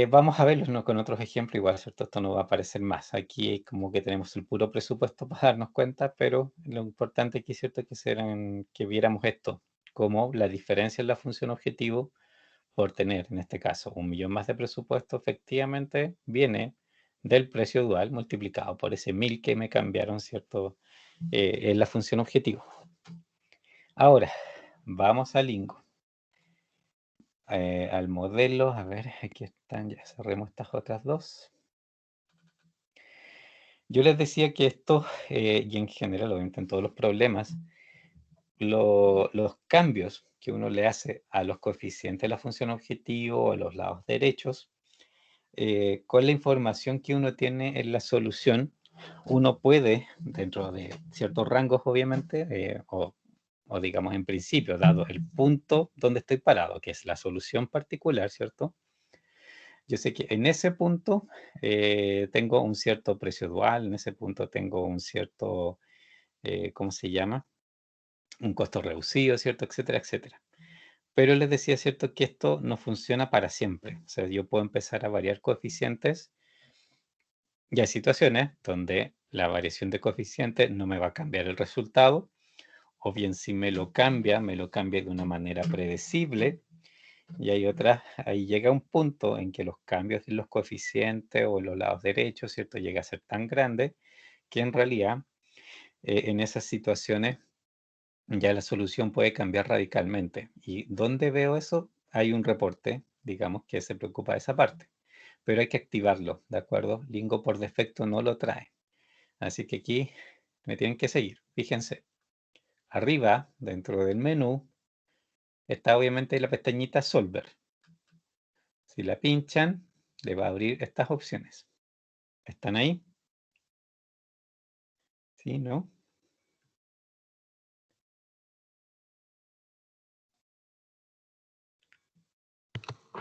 Vamos a verlos, ¿no? Con otros ejemplos, igual, ¿cierto? Esto no va a aparecer más. Aquí como que tenemos el puro presupuesto para darnos cuenta, pero lo importante aquí, ¿cierto? Que viéramos esto, como la diferencia en la función objetivo por tener, en este caso, 1.000.000 más de presupuesto, efectivamente viene del precio dual multiplicado por ese 1.000 que me cambiaron, ¿cierto? En la función objetivo. Ahora, vamos al Lingo. Al modelo, a ver, aquí están, ya cerremos estas otras dos. Yo les decía que esto, y en general, obviamente en todos los problemas, los cambios que uno le hace a los coeficientes de la función objetivo o a los lados derechos, con la información que uno tiene en la solución, uno puede, dentro de ciertos rangos obviamente, o digamos en principio, dado el punto donde estoy parado, que es la solución particular, ¿cierto? Yo sé que en ese punto tengo un cierto precio dual, en ese punto tengo un cierto, ¿cómo se llama? Un costo reducido, ¿cierto? Etcétera, etcétera. Pero les decía, ¿cierto? Que esto no funciona para siempre. O sea, yo puedo empezar a variar coeficientes y hay situaciones donde la variación de coeficiente no me va a cambiar el resultado, o bien si me lo cambia de una manera predecible. Y hay otras, ahí llega un punto en que los cambios en los coeficientes o en los lados derechos, ¿cierto? Llega a ser tan grande que en realidad en esas situaciones ya la solución puede cambiar radicalmente. ¿Y dónde veo eso? Hay un reporte, digamos, que se preocupa de esa parte. Pero hay que activarlo, ¿de acuerdo? Lingo por defecto no lo trae. Así que aquí me tienen que seguir. Fíjense, arriba, dentro del menú, está obviamente la pestañita Solver. Si la pinchan, le va a abrir estas opciones. ¿Están ahí? ¿Sí? ¿No?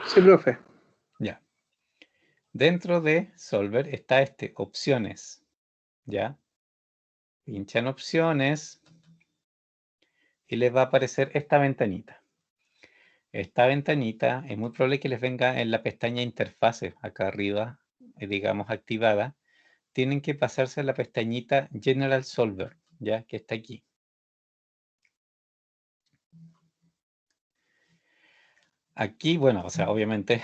sí, profe. Ya. Dentro de Solver está opciones. ¿Ya? Pinchan opciones y les va a aparecer esta ventanita. Esta ventanita es muy probable que les venga en la pestaña interfaces, acá arriba, digamos activada. Tienen que pasarse a la pestañita General Solver, ya que está aquí. Aquí, bueno, o sea, obviamente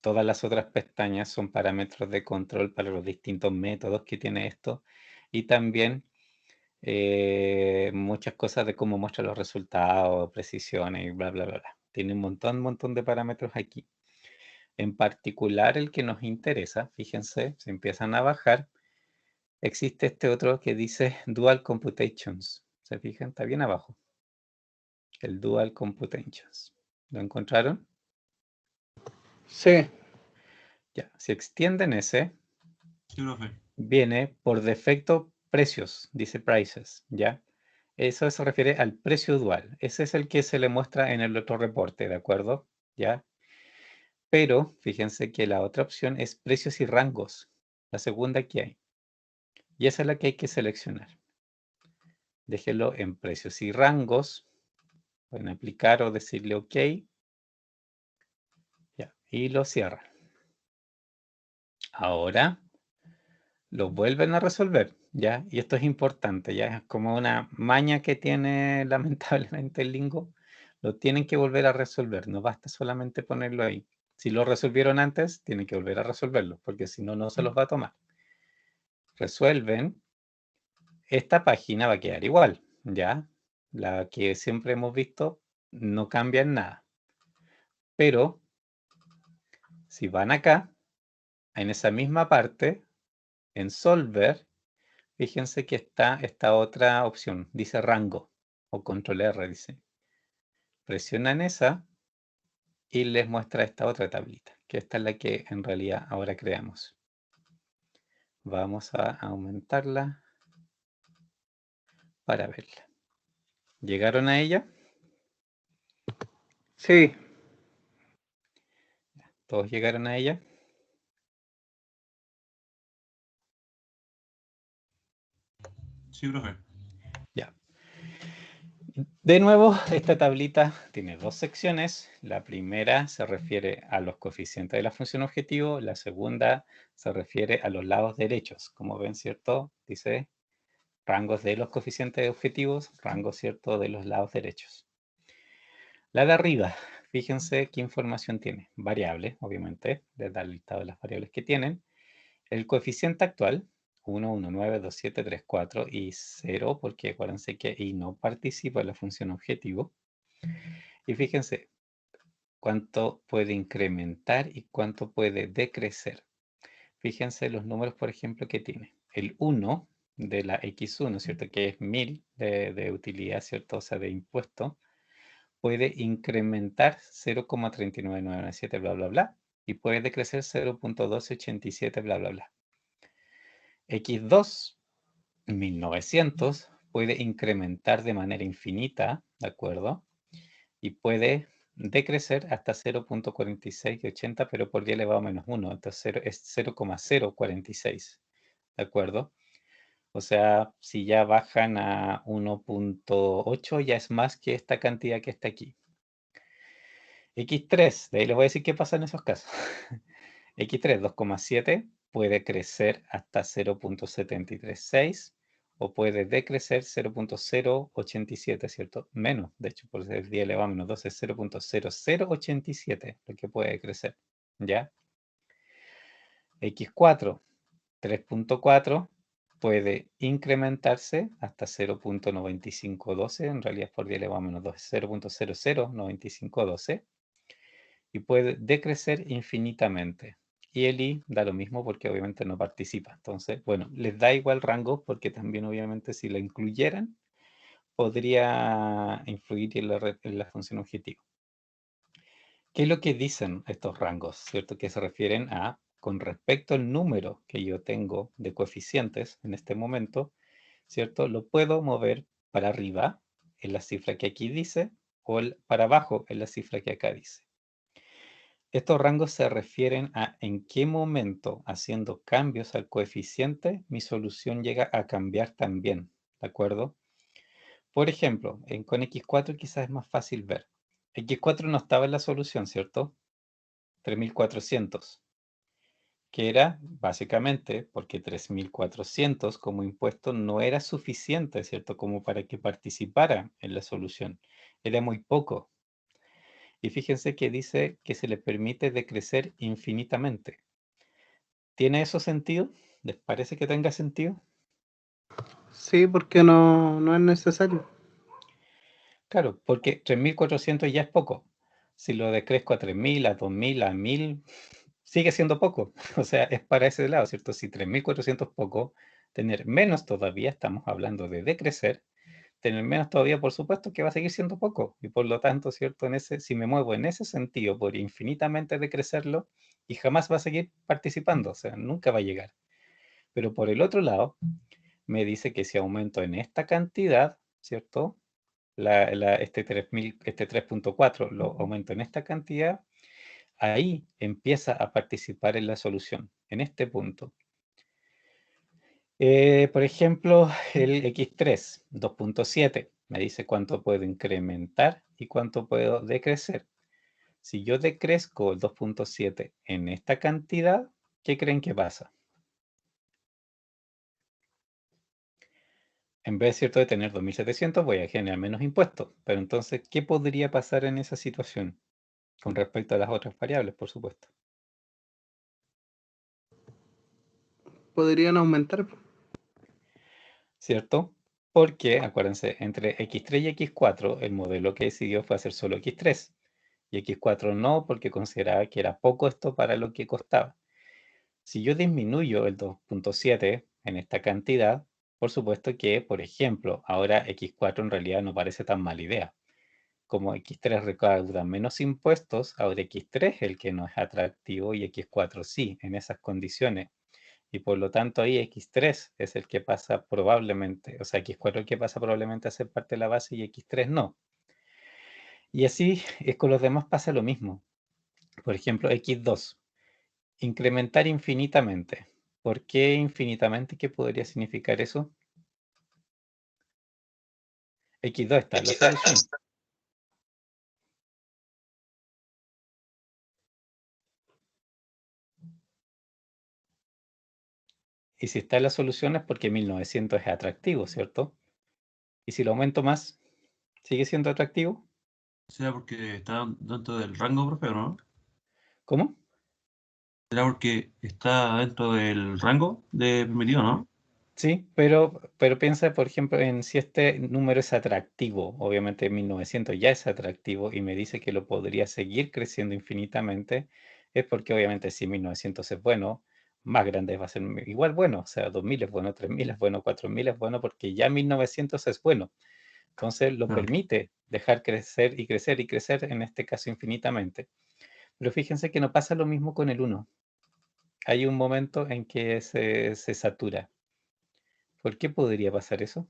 todas las otras pestañas son parámetros de control para los distintos métodos que tiene esto. Y también muchas cosas de cómo muestra los resultados, precisiones y bla, bla, bla, bla. Tiene un montón de parámetros aquí. En particular, el que nos interesa, fíjense, se empiezan a bajar. Existe este otro que dice Dual Computations. ¿Se fijan? Está bien abajo. El Dual Computations. ¿Lo encontraron? Sí. Ya, si extienden ese, Sí, profe. viene por defecto precios, dice prices, ¿ya? Eso se refiere al precio dual. Ese es el que se le muestra en el otro reporte, ¿de acuerdo? ¿Ya? Pero fíjense que la otra opción es precios y rangos. La segunda que hay. Y esa es la que hay que seleccionar. Déjelo en precios y rangos. Pueden aplicar o decirle OK. Ya, y lo cierran. Ahora lo vuelven a resolver, ¿ya? Y esto es importante, ¿ya? Es como una maña que tiene lamentablemente el Lingo. Lo tienen que volver a resolver, no basta solamente ponerlo ahí. Si lo resolvieron antes, tienen que volver a resolverlo, porque si no, no se los va a tomar. Resuelven. Esta página va a quedar igual, ¿ya? La que siempre hemos visto no cambia en nada. Pero, si van acá, en esa misma parte, en Solver, fíjense que está esta otra opción, dice rango o control R, dice. Presionan esa y les muestra esta otra tablita, que esta es la que en realidad ahora creamos. Vamos a aumentarla para verla. ¿Llegaron a ella? Sí. ¿Todos llegaron a ella? Sí, profe. Ya. De nuevo, esta tablita tiene dos secciones. La primera se refiere a los coeficientes de la función objetivo. La segunda se refiere a los lados derechos. Como ven, ¿cierto? Dice rangos de los coeficientes objetivos, rangos, ¿cierto?, de los lados derechos. La de arriba, fíjense qué información tiene. Variables, obviamente, les da el listado de las variables que tienen. El coeficiente actual, 1, 1, 9, 2, 7, 3, 4 y 0, porque acuérdense que y no participa en la función objetivo. Y fíjense cuánto puede incrementar y cuánto puede decrecer. Fíjense los números, por ejemplo, que tiene. El 1 de la X1, ¿cierto? Que es 1000 de utilidad, ¿cierto? O sea, de impuesto. Puede incrementar 0,39997, bla, bla, bla. Y puede decrecer 0,1287, bla, bla, bla. X2, 1900, puede incrementar de manera infinita, ¿de acuerdo? Y puede decrecer hasta 0,4680, pero por 10 elevado a menos 1, entonces es 0,046, ¿de acuerdo? O sea, si ya bajan a 1,8, ya es más que esta cantidad que está aquí. X3, de ahí les voy a decir qué pasa en esos casos. X3, 2,7, puede crecer hasta 0,736 o puede decrecer 0,087, ¿cierto? Menos, de hecho, por ser 10 elevado a menos 12 es 0,0087 lo que puede crecer, ¿ya? X4, 3,4 puede incrementarse hasta 0,9512, en realidad es por 10 elevado a menos 12, 0,009512 y puede decrecer infinitamente. Y el i da lo mismo porque obviamente no participa. Entonces, bueno, les da igual rango porque también obviamente si la incluyeran podría influir en la función objetivo. ¿Qué es lo que dicen estos rangos? ¿Cierto? Que se refieren a, con respecto al número que yo tengo de coeficientes en este momento, ¿cierto? Lo puedo mover para arriba en la cifra que aquí dice o para abajo en la cifra que acá dice. Estos rangos se refieren a en qué momento, haciendo cambios al coeficiente, mi solución llega a cambiar también, ¿de acuerdo? Por ejemplo, con X4 quizás es más fácil ver. X4 no estaba en la solución, ¿cierto? 3400, que era básicamente porque 3400 como impuesto no era suficiente, ¿cierto? Como para que participara en la solución. Era muy poco. Y fíjense que dice que se le permite decrecer infinitamente. ¿Tiene eso sentido? ¿Les parece que tenga sentido? Sí, porque no es necesario. Claro, porque 3.400 ya es poco. Si lo decrezco a 3.000, a 2.000, a 1.000, sigue siendo poco. O sea, es para ese lado, ¿cierto? Si 3.400 es poco, tener menos todavía, estamos hablando de decrecer, tener menos todavía, por supuesto, que va a seguir siendo poco. Y por lo tanto, ¿cierto? Si me muevo en ese sentido, por infinitamente decrecerlo, y jamás va a seguir participando, o sea, nunca va a llegar. Pero por el otro lado, me dice que si aumento en esta cantidad, ¿cierto? Este 3.4 lo aumento en esta cantidad, ahí empieza a participar en la solución, en este punto. Por ejemplo, el X3, 2.7, me dice cuánto puedo incrementar y cuánto puedo decrecer. Si yo decrezco el 2.7 en esta cantidad, ¿qué creen que pasa? En vez, ¿cierto?, de tener 2.700, voy a generar menos impuestos. Pero entonces, ¿qué podría pasar en esa situación? Con respecto a las otras variables, por supuesto. Podrían aumentar. ¿Cierto? Porque, acuérdense, entre X3 y X4, el modelo que decidió fue hacer solo X3. Y X4 no, porque consideraba que era poco esto para lo que costaba. Si yo disminuyo el 2.7 en esta cantidad, por supuesto que, por ejemplo, ahora X4 en realidad no parece tan mala idea. Como X3 recauda menos impuestos, ahora X3 es el que no es atractivo y X4 sí, en esas condiciones. Y por lo tanto ahí X3 es el que pasa probablemente, o sea, X4 el que pasa probablemente a ser parte de la base y X3 no. Y así es con los demás pasa lo mismo. Por ejemplo, X2, incrementar infinitamente. ¿Por qué infinitamente? ¿Qué podría significar eso? X2 está en la solución. Y si está en la solución es porque 1900 es atractivo, ¿cierto? Y si lo aumento más, ¿sigue siendo atractivo? ¿Será porque está dentro del rango, profe, o no? ¿Cómo? ¿Será porque está dentro del rango de permitido, no? Sí, pero piensa, por ejemplo, en si este número es atractivo. Obviamente 1900 ya es atractivo y me dice que lo podría seguir creciendo infinitamente. Es porque obviamente si 1900 es bueno, más grande va a ser igual bueno. O sea, 2000 es bueno, 3000 es bueno, 4000 es bueno, porque ya 1900 es bueno. Entonces lo Claro. permite dejar crecer y crecer y crecer, en este caso infinitamente. Pero fíjense que no pasa lo mismo con el 1. Hay un momento en que se satura. ¿Por qué podría pasar eso?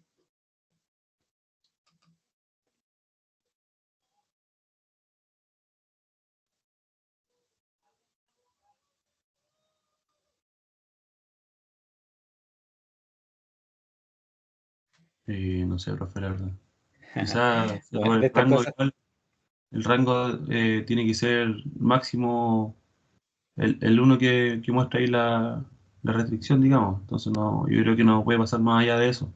No sé, profe, la verdad. Quizás Bueno, por de el estas rango cosas, igual. El rango tiene que ser máximo el uno que muestra ahí la restricción, digamos. Entonces no, yo creo que no puede pasar más allá de eso.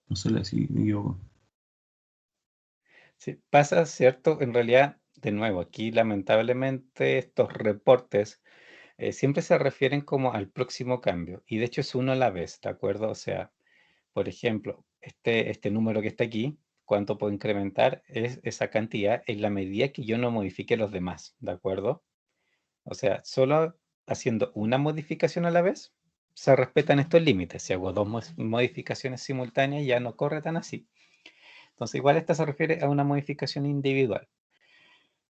No sé si me equivoco. sí, pasa, ¿cierto? En realidad, de nuevo, aquí lamentablemente estos reportes siempre se refieren como al próximo cambio, y de hecho es uno a la vez, ¿de acuerdo? O sea, por ejemplo, este número que está aquí, ¿cuánto puedo incrementar? Es esa cantidad en la medida que yo no modifique los demás, ¿de acuerdo? O sea, solo haciendo una modificación a la vez, se respetan estos límites. Si hago dos modificaciones simultáneas, ya no corre tan así. Entonces, igual esta se refiere a una modificación individual.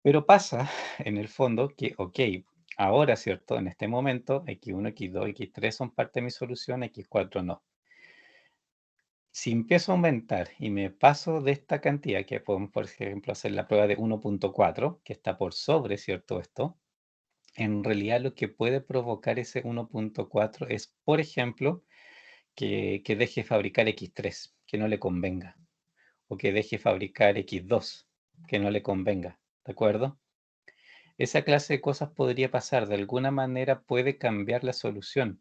Pero pasa, en el fondo, que, ok, ahora, ¿cierto? En este momento, X1, X2, X3 son parte de mi solución, X4 no. Si empiezo a aumentar y me paso de esta cantidad, que podemos, por ejemplo, hacer la prueba de 1.4, que está por sobre, ¿cierto? Esto, en realidad lo que puede provocar ese 1.4 es, por ejemplo, que deje fabricar X3, que no le convenga, o que deje fabricar X2, que no le convenga, ¿de acuerdo? Esa clase de cosas podría pasar, de alguna manera puede cambiar la solución.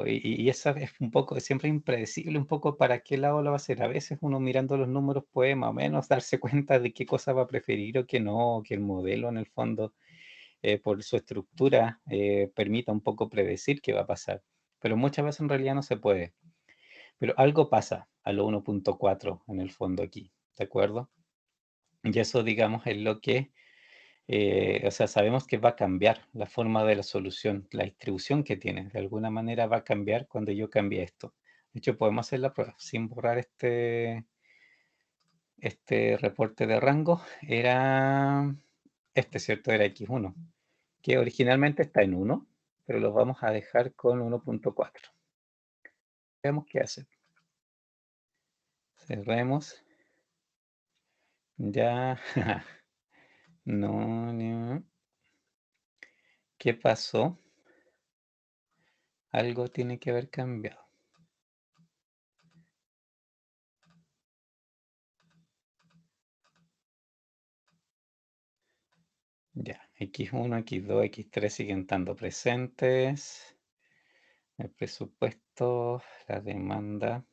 Y esa es un poco, siempre impredecible un poco para qué lado lo va a hacer. A veces uno mirando los números puede más o menos darse cuenta de qué cosa va a preferir o qué no, o que el modelo en el fondo, por su estructura, permita un poco predecir qué va a pasar. Pero muchas veces en realidad no se puede. Pero algo pasa a lo 1.4 en el fondo aquí, ¿de acuerdo? Y eso, digamos, es lo que, o sea, sabemos que va a cambiar la forma de la solución, la distribución que tiene, de alguna manera va a cambiar cuando yo cambie esto. De hecho, podemos hacer la prueba sin borrar este reporte de rango. Era ¿cierto? Era X1, que originalmente está en 1, pero lo vamos a dejar con 1.4. Veamos qué hace. Cerremos. Ya. No. ¿Qué pasó? Algo tiene que haber cambiado. Ya, X1, X2, X3 siguen estando presentes. El presupuesto, la demanda.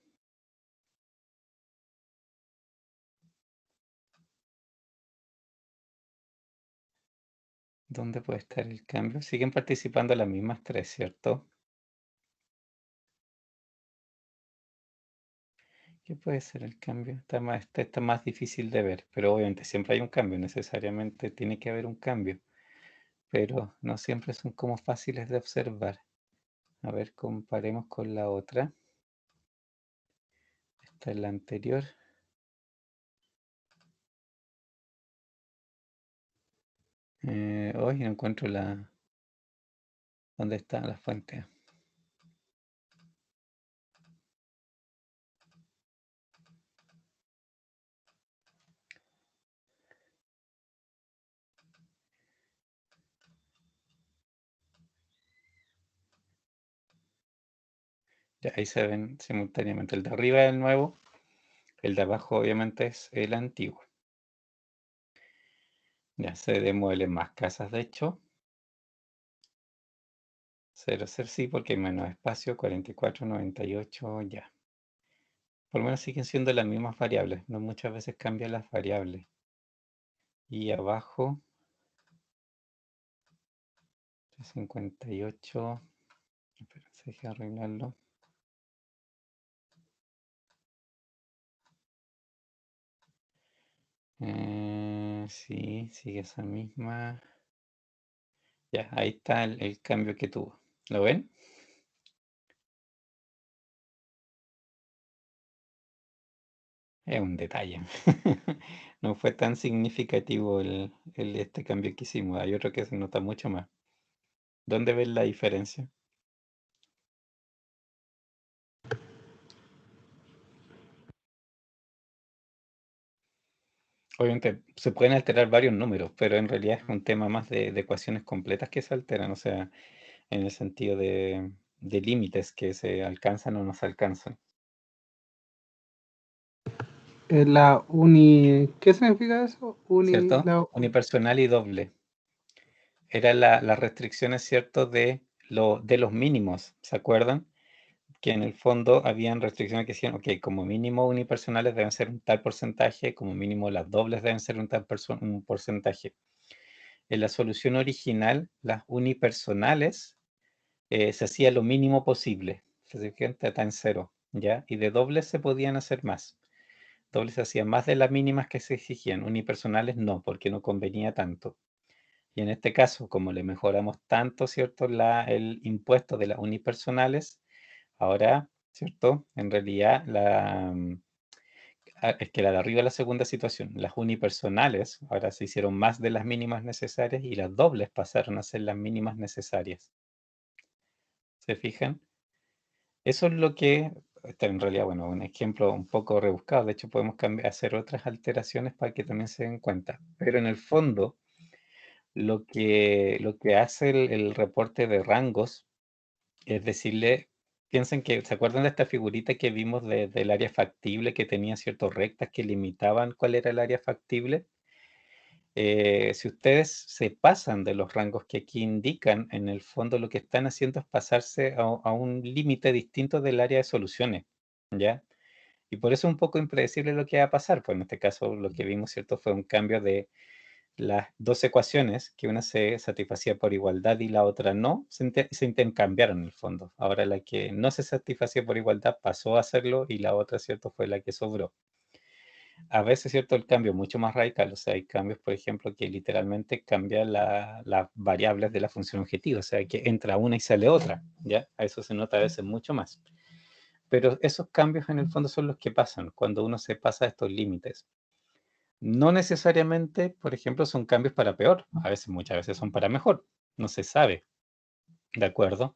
¿Dónde puede estar el cambio? Siguen participando las mismas tres, ¿cierto? ¿Qué puede ser el cambio? Está más difícil de ver, pero obviamente siempre hay un cambio, necesariamente tiene que haber un cambio, pero no siempre son como fáciles de observar. A ver, comparemos con la otra. Esta es la anterior. Hoy no encuentro ¿dónde está la fuente? Ya, ahí se ven simultáneamente. El de arriba es el nuevo, el de abajo obviamente es el antiguo. Ya se demuelen más casas, de hecho. 0, sí, porque hay menos espacio, 44, 98, ya. Por lo menos siguen siendo las mismas variables, no muchas veces cambian las variables. Y abajo, 58, espera, se deja arreglarlo. Sí, sigue esa misma. Ya, ahí está el cambio que tuvo. ¿Lo ven? Es un detalle. No fue tan significativo este cambio que hicimos. Hay otro que se nota mucho más. ¿Dónde ven la diferencia? Obviamente se pueden alterar varios números, pero en realidad es un tema más de ecuaciones completas que se alteran, o sea, en el sentido de límites que se alcanzan o no se alcanzan. ¿Qué significa eso? ¿Cierto? Unipersonal y doble. Era las restricciones, ¿cierto? De los mínimos, ¿se acuerdan? Que en el fondo habían restricciones que decían, ok, como mínimo unipersonales deben ser un tal porcentaje, como mínimo las dobles deben ser un porcentaje. En la solución original, las unipersonales se hacía lo mínimo posible, se está en 0, ¿ya? Y de dobles se podían hacer más. Dobles se hacían más de las mínimas que se exigían, unipersonales no, porque no convenía tanto. Y en este caso, como le mejoramos tanto, ¿cierto? El impuesto de las unipersonales, ahora, ¿cierto? En realidad, es que la de arriba es la segunda situación. Las unipersonales ahora se hicieron más de las mínimas necesarias y las dobles pasaron a ser las mínimas necesarias. ¿Se fijan? Eso es lo que, está en realidad, bueno, un ejemplo un poco rebuscado. De hecho, podemos hacer otras alteraciones para que también se den cuenta. Pero en el fondo, lo que hace el reporte de rangos es decirle, piensen que, ¿se acuerdan de esta figurita que vimos del área factible que tenía ciertas rectas que limitaban cuál era el área factible? Si ustedes se pasan de los rangos que aquí indican, en el fondo lo que están haciendo es pasarse a un límite distinto del área de soluciones, ¿ya? Y por eso es un poco impredecible lo que va a pasar, pues en este caso lo que vimos, ¿cierto? Fue un cambio de las dos ecuaciones, que una se satisfacía por igualdad y la otra no, se intercambiaron en el fondo. Ahora la que no se satisfacía por igualdad pasó a hacerlo y la otra, ¿cierto? Fue la que sobró. A veces, ¿cierto? El cambio es mucho más radical, o sea, hay cambios, por ejemplo, que literalmente cambian las variables de la función objetivo, o sea, que entra una y sale otra, ¿ya? A eso se nota a veces mucho más. Pero esos cambios en el fondo son los que pasan cuando uno se pasa estos límites. No necesariamente, por ejemplo, son cambios para peor, a veces, muchas veces son para mejor, no se sabe, ¿de acuerdo?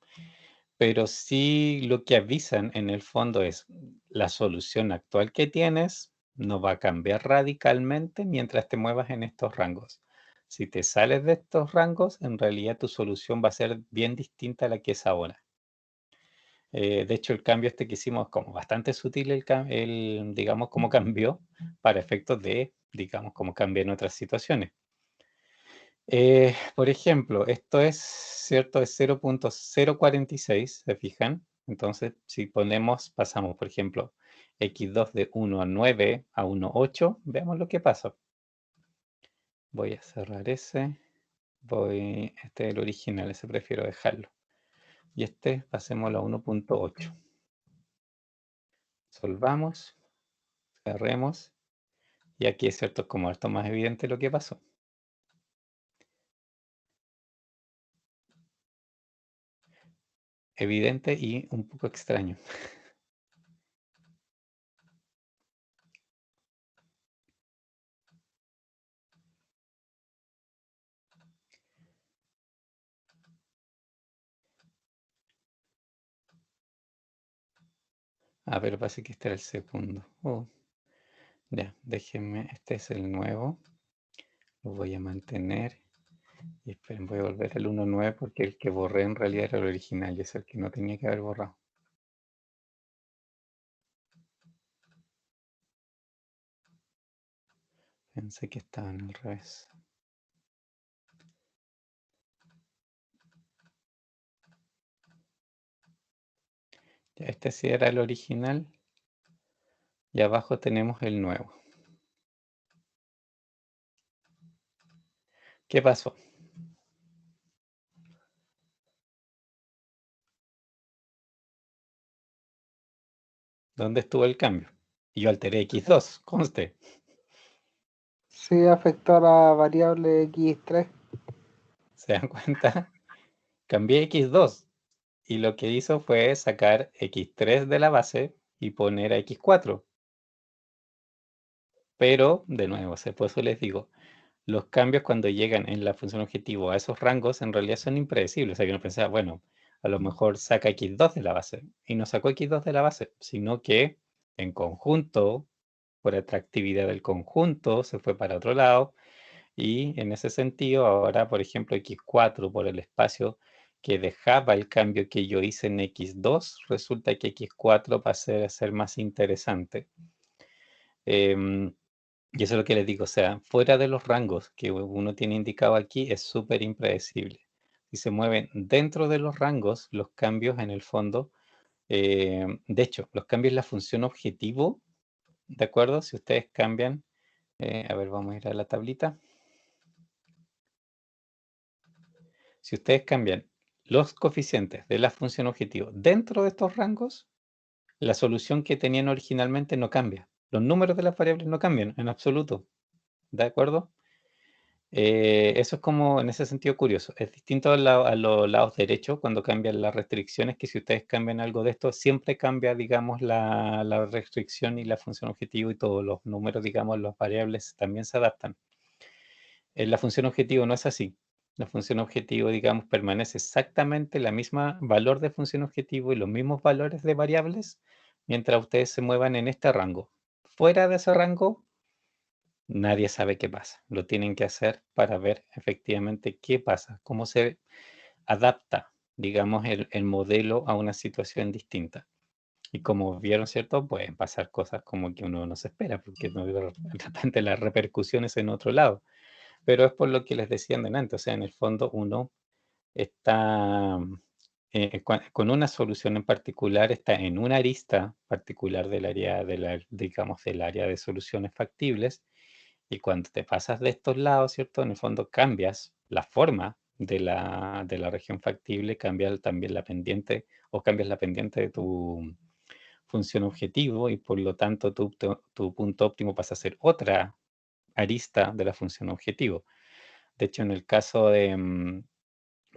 Pero sí lo que avisan en el fondo es la solución actual que tienes no va a cambiar radicalmente mientras te muevas en estos rangos. Si te sales de estos rangos, en realidad tu solución va a ser bien distinta a la que es ahora. De hecho, el cambio este que hicimos como bastante sutil, digamos, cómo cambió para efectos de, digamos, cómo cambia en otras situaciones. Por ejemplo, esto es, ¿cierto? Es 0.046, ¿se fijan? Entonces, si pasamos, por ejemplo, x2 de 1 a 9 a 1 a 8, veamos lo que pasa. Voy a cerrar ese. Este es el original, ese prefiero dejarlo. Y este, pasémoslo a 1.8. Solvamos, cerremos. Y aquí es cierto, como esto más evidente lo que pasó. Evidente y un poco extraño. Pero parece que este era el segundo. Ya, déjenme, este es el nuevo. Lo voy a mantener. Y esperen, voy a volver al 1.9 porque el que borré en realidad era el original y es el que no tenía que haber borrado. Pensé que estaban al revés. Ya, este sí era el original. Y abajo tenemos el nuevo. ¿Qué pasó? ¿Dónde estuvo el cambio? Yo alteré x2, conste. Sí, afectó a la variable x3. ¿Se dan cuenta? Cambié x2 y lo que hizo fue sacar x3 de la base y poner a x4. Pero, de nuevo, por eso les digo, los cambios cuando llegan en la función objetivo a esos rangos en realidad son impredecibles. O sea, que uno pensaba, bueno, a lo mejor saca x2 de la base y no sacó x2 de la base, sino que en conjunto, por atractividad del conjunto, se fue para otro lado y en ese sentido ahora, por ejemplo, x4 por el espacio que dejaba el cambio que yo hice en x2, resulta que x4 va a ser más interesante. Y eso es lo que les digo, o sea, fuera de los rangos que uno tiene indicado aquí, es súper impredecible. Si se mueven dentro de los rangos, los cambios en el fondo, de hecho, los cambios en la función objetivo, ¿de acuerdo? Si ustedes cambian, a ver, vamos a ir a la tablita. Si ustedes cambian los coeficientes de la función objetivo dentro de estos rangos, la solución que tenían originalmente no cambia. Los números de las variables no cambian en absoluto. ¿De acuerdo? Eso es como en ese sentido curioso. Es distinto a los lados derechos cuando cambian las restricciones, que si ustedes cambian algo de esto, siempre cambia, digamos, la restricción y la función objetivo y todos los números, digamos, las variables también se adaptan. En la función objetivo no es así. La función objetivo, digamos, permanece exactamente la misma valor de función objetivo y los mismos valores de variables mientras ustedes se muevan en este rango. Fuera de ese rango, nadie sabe qué pasa. Lo tienen que hacer para ver efectivamente qué pasa, cómo se adapta, digamos, el modelo a una situación distinta. Y como vieron, ¿cierto? Pueden pasar cosas como que uno no se espera, porque no de repente las repercusiones en otro lado. Pero es por lo que les decía antes, o sea, en el fondo uno está con una solución en particular, está en una arista particular del área, digamos, del área de soluciones factibles, y cuando te pasas de estos lados, ¿cierto? En el fondo cambias la forma de la región factible, cambia también la pendiente, o cambias la pendiente de tu función objetivo, y por lo tanto tu punto óptimo pasa a ser otra arista de la función objetivo. De hecho, en el caso de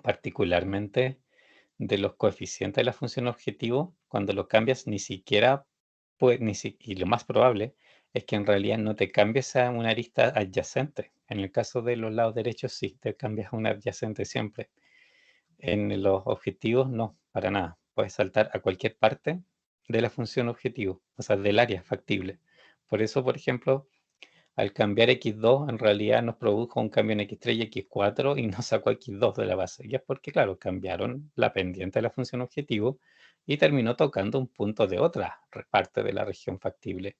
particularmente de los coeficientes de la función objetivo, cuando lo cambias ni siquiera y lo más probable es que en realidad no te cambies a una arista adyacente. En el caso de los lados derechos sí, te cambias a una adyacente siempre. En los objetivos no, para nada. Puedes saltar a cualquier parte de la función objetivo, o sea, del área factible. Por eso, por ejemplo, al cambiar X2, en realidad nos produjo un cambio en X3 y X4 y nos sacó X2 de la base. Y es porque, claro, cambiaron la pendiente de la función objetivo y terminó tocando un punto de otra parte de la región factible.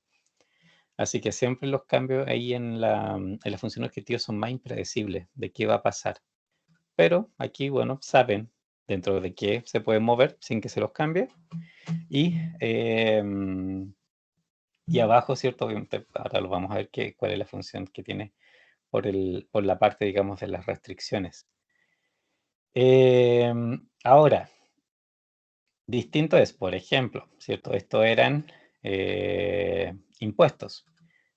Así que siempre los cambios ahí en la función objetivo son más impredecibles de qué va a pasar. Pero aquí, bueno, saben dentro de qué se pueden mover sin que se los cambie. Y abajo, ¿cierto? Obviamente, ahora lo vamos a ver cuál es la función que tiene por la parte, digamos, de las restricciones. Ahora, distinto es, por ejemplo, ¿cierto? Esto eran impuestos.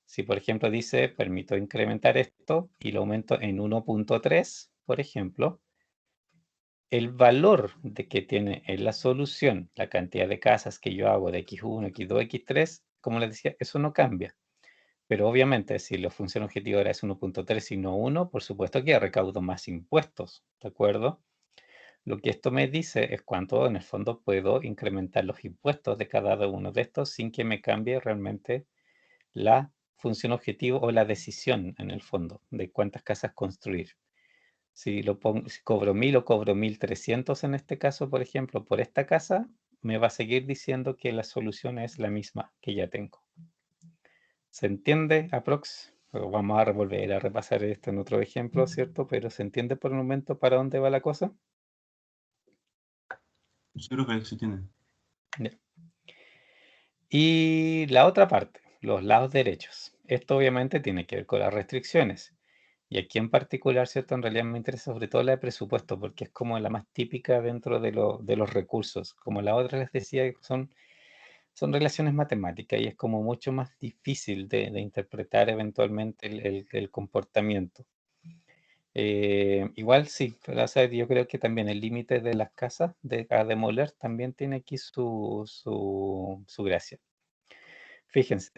Si, por ejemplo, dice, permito incrementar esto y lo aumento en 1.3, por ejemplo, el valor de que tiene en la solución, la cantidad de casas que yo hago de X1, X2, X3, como les decía, eso no cambia. Pero obviamente, si la función objetivo ahora es 1.3 y no 1, por supuesto que recaudo más impuestos, ¿de acuerdo? Lo que esto me dice es cuánto en el fondo puedo incrementar los impuestos de cada uno de estos sin que me cambie realmente la función objetivo o la decisión en el fondo de cuántas casas construir. Si cobro 1000 o cobro 1300 en este caso, por ejemplo, por esta casa, me va a seguir diciendo que la solución es la misma que ya tengo. ¿Se entiende, aprox? Vamos a volver a repasar esto en otro ejemplo, ¿cierto? Pero ¿se entiende por el momento para dónde va la cosa? Yo creo que se entiende. Ya. Y la otra parte, los lados derechos. Esto obviamente tiene que ver con las restricciones. Y aquí en particular, ¿cierto? En realidad me interesa sobre todo la de presupuesto, porque es como la más típica dentro de los recursos. Como la otra les decía, son relaciones matemáticas y es como mucho más difícil de interpretar eventualmente el comportamiento. Igual sí, pero, o sea, yo creo que también el límite de las casas a demoler también tiene aquí su gracia. Fíjense,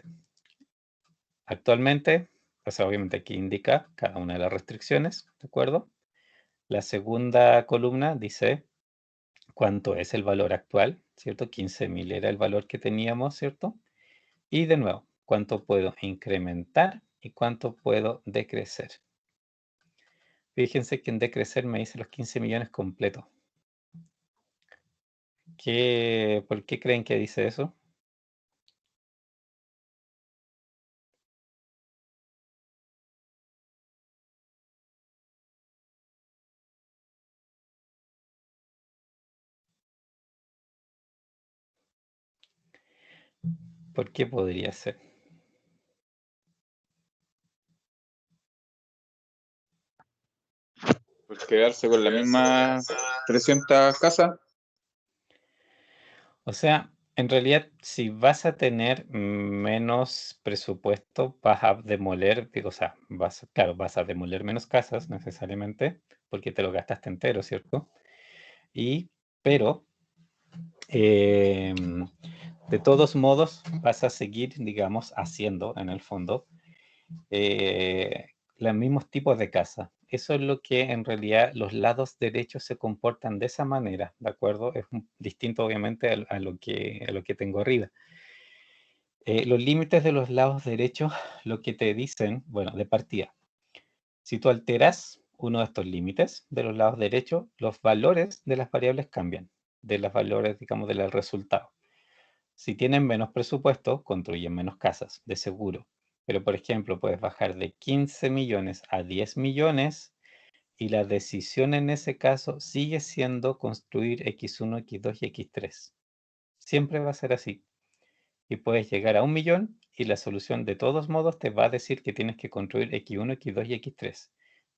actualmente, o sea, obviamente aquí indica cada una de las restricciones, ¿de acuerdo? La segunda columna dice cuánto es el valor actual, ¿cierto? 15.000 era el valor que teníamos, ¿cierto? Y de nuevo, cuánto puedo incrementar y cuánto puedo decrecer. Fíjense que en decrecer me dice los 15 millones completos. ¿Por qué creen que dice eso? ¿Por qué podría ser? Por quedarse con la misma 300 casas. O sea, en realidad, si vas a tener menos presupuesto, vas a demoler, o sea, claro, vas a demoler menos casas necesariamente, porque te lo gastaste entero, ¿cierto? Pero de todos modos, vas a seguir, digamos, haciendo en el fondo los mismos tipos de casa. Eso es lo que en realidad los lados derechos se comportan de esa manera, ¿de acuerdo? Es distinto obviamente a lo que tengo arriba. Los límites de los lados derechos lo que te dicen, bueno, de partida, si tú alteras uno de estos límites de los lados derechos, los valores de las variables cambian, de los valores, digamos, del resultado. Si tienen menos presupuesto, construyen menos casas, de seguro. Pero, por ejemplo, puedes bajar de 15 millones a 10 millones y la decisión en ese caso sigue siendo construir X1, X2 y X3. Siempre va a ser así. Y puedes llegar a 1 millón y la solución de todos modos te va a decir que tienes que construir X1, X2 y X3.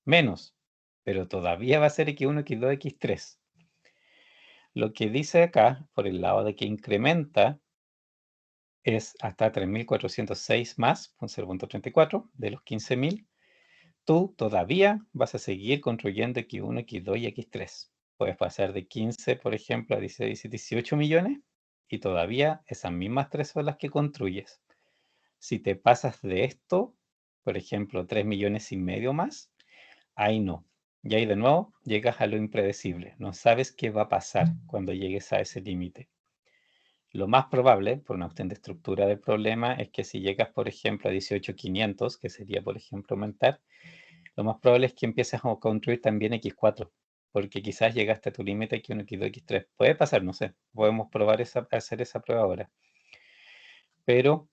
Menos, pero todavía va a ser X1, X2, X3. Lo que dice acá, por el lado de que incrementa, es hasta 3.406 más, 0.34 de los 15.000. Tú todavía vas a seguir construyendo X1, X2 y X3. Puedes pasar de 15, por ejemplo, a 16 y 18 millones y todavía esas mismas tres son las que construyes. Si te pasas de esto, por ejemplo, 3 millones y medio más, ahí no. Y ahí de nuevo llegas a lo impredecible. No sabes qué va a pasar cuando llegues a ese límite. Lo más probable, por una cuestión de estructura del problema, es que si llegas, por ejemplo, a 18.500, que sería, por ejemplo, aumentar, lo más probable es que empieces a construir también X4, porque quizás llegaste a tu límite X1, X2, X3. Puede pasar, no sé. Podemos probar hacer esa prueba ahora. Pero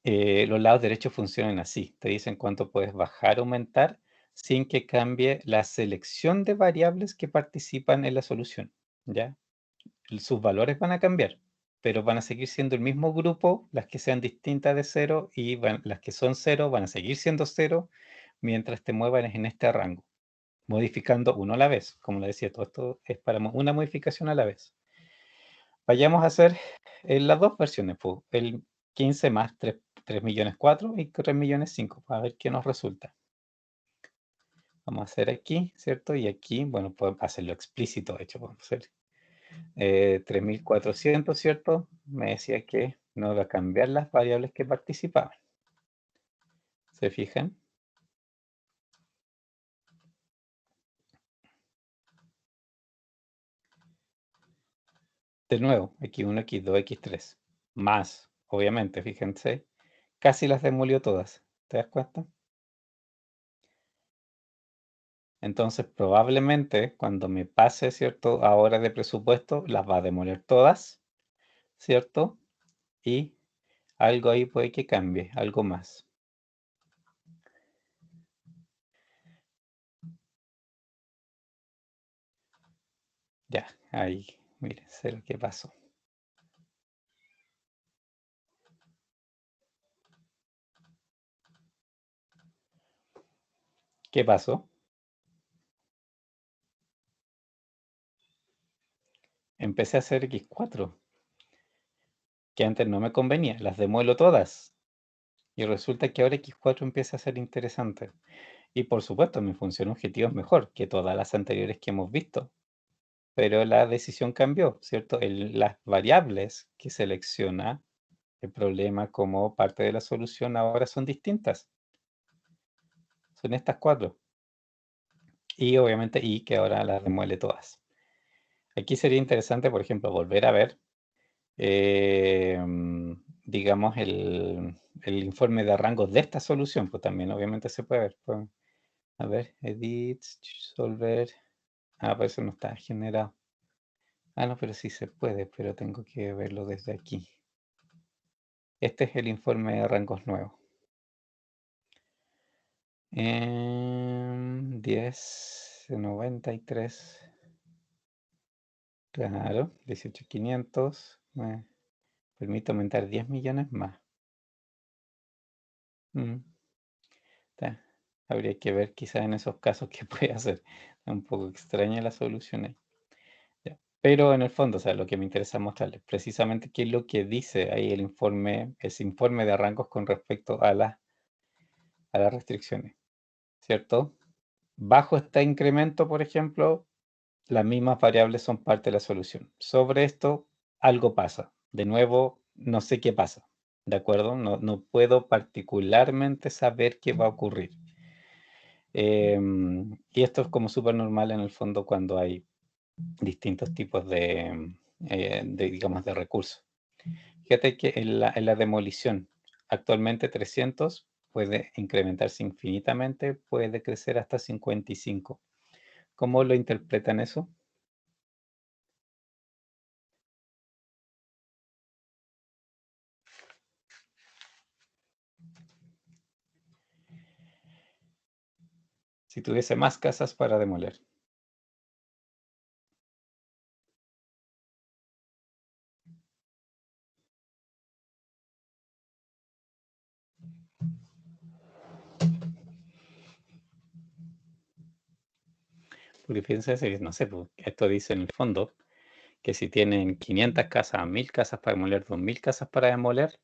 los lados derechos funcionan así. Te dicen cuánto puedes bajar o aumentar sin que cambie la selección de variables que participan en la solución. ¿Ya? Sus valores van a cambiar, pero van a seguir siendo el mismo grupo, las que sean distintas de 0 y las que son 0 van a seguir siendo 0 mientras te muevas en este rango, modificando uno a la vez. Como le decía, todo esto es para una modificación a la vez. Vayamos a hacer las dos versiones, pues, el 15 más 3 millones 4 y 3 millones 5, para ver qué nos resulta. Vamos a hacer aquí, ¿cierto? Y aquí, bueno, podemos hacerlo explícito, de hecho, podemos hacer 3.400, ¿cierto? Me decía que no iba a cambiar las variables que participaban. ¿Se fijan? De nuevo, X1, X2, X3. Más, obviamente, fíjense, casi las demolió todas. ¿Te das cuenta? Entonces, probablemente, cuando me pase, ¿cierto? Ahora de presupuesto, las va a demoler todas, ¿cierto? Y algo ahí puede que cambie, algo más. Ya, ahí, miren, sé lo que pasó. ¿Qué pasó? Empecé a hacer X4, que antes no me convenía, las demuelo todas. Y resulta que ahora X4 empieza a ser interesante. Y por supuesto, mi función objetivo es mejor que todas las anteriores que hemos visto. Pero la decisión cambió, ¿cierto? Las variables que selecciona el problema como parte de la solución ahora son distintas. Son estas 4. Y obviamente Y que ahora las remuele todas. Aquí sería interesante, por ejemplo, volver a ver, digamos, el informe de rangos de esta solución. Pues también obviamente se puede ver. Pues, a ver, edit, solver. Ah, pues eso no está generado. Ah, no, pero sí se puede, pero tengo que verlo desde aquí. Este es el informe de rangos nuevo. 10.93. Claro, 18.500. Me permite aumentar 10 millones más. Habría que ver quizás en esos casos qué puede hacer. Es un poco extraña la solución ahí. Ya. Pero en el fondo, o sea, lo que me interesa mostrarles, precisamente qué es lo que dice ahí el informe, ese informe de rangos con respecto a las restricciones, ¿cierto? Bajo este incremento, por ejemplo, las mismas variables son parte de la solución. Sobre esto, algo pasa. De nuevo, no sé qué pasa, ¿de acuerdo? No puedo particularmente saber qué va a ocurrir. Y esto es como súper normal en el fondo cuando hay distintos tipos digamos, de recursos. Fíjate que en la demolición, actualmente 300 puede incrementarse infinitamente, puede crecer hasta 55. ¿Cómo lo interpretan eso? Si tuviese más casas para demoler. Porque fíjense, no sé, pues, esto dice en el fondo que si tienen 500 casas, 1000 casas para demoler, 2000 casas para demoler,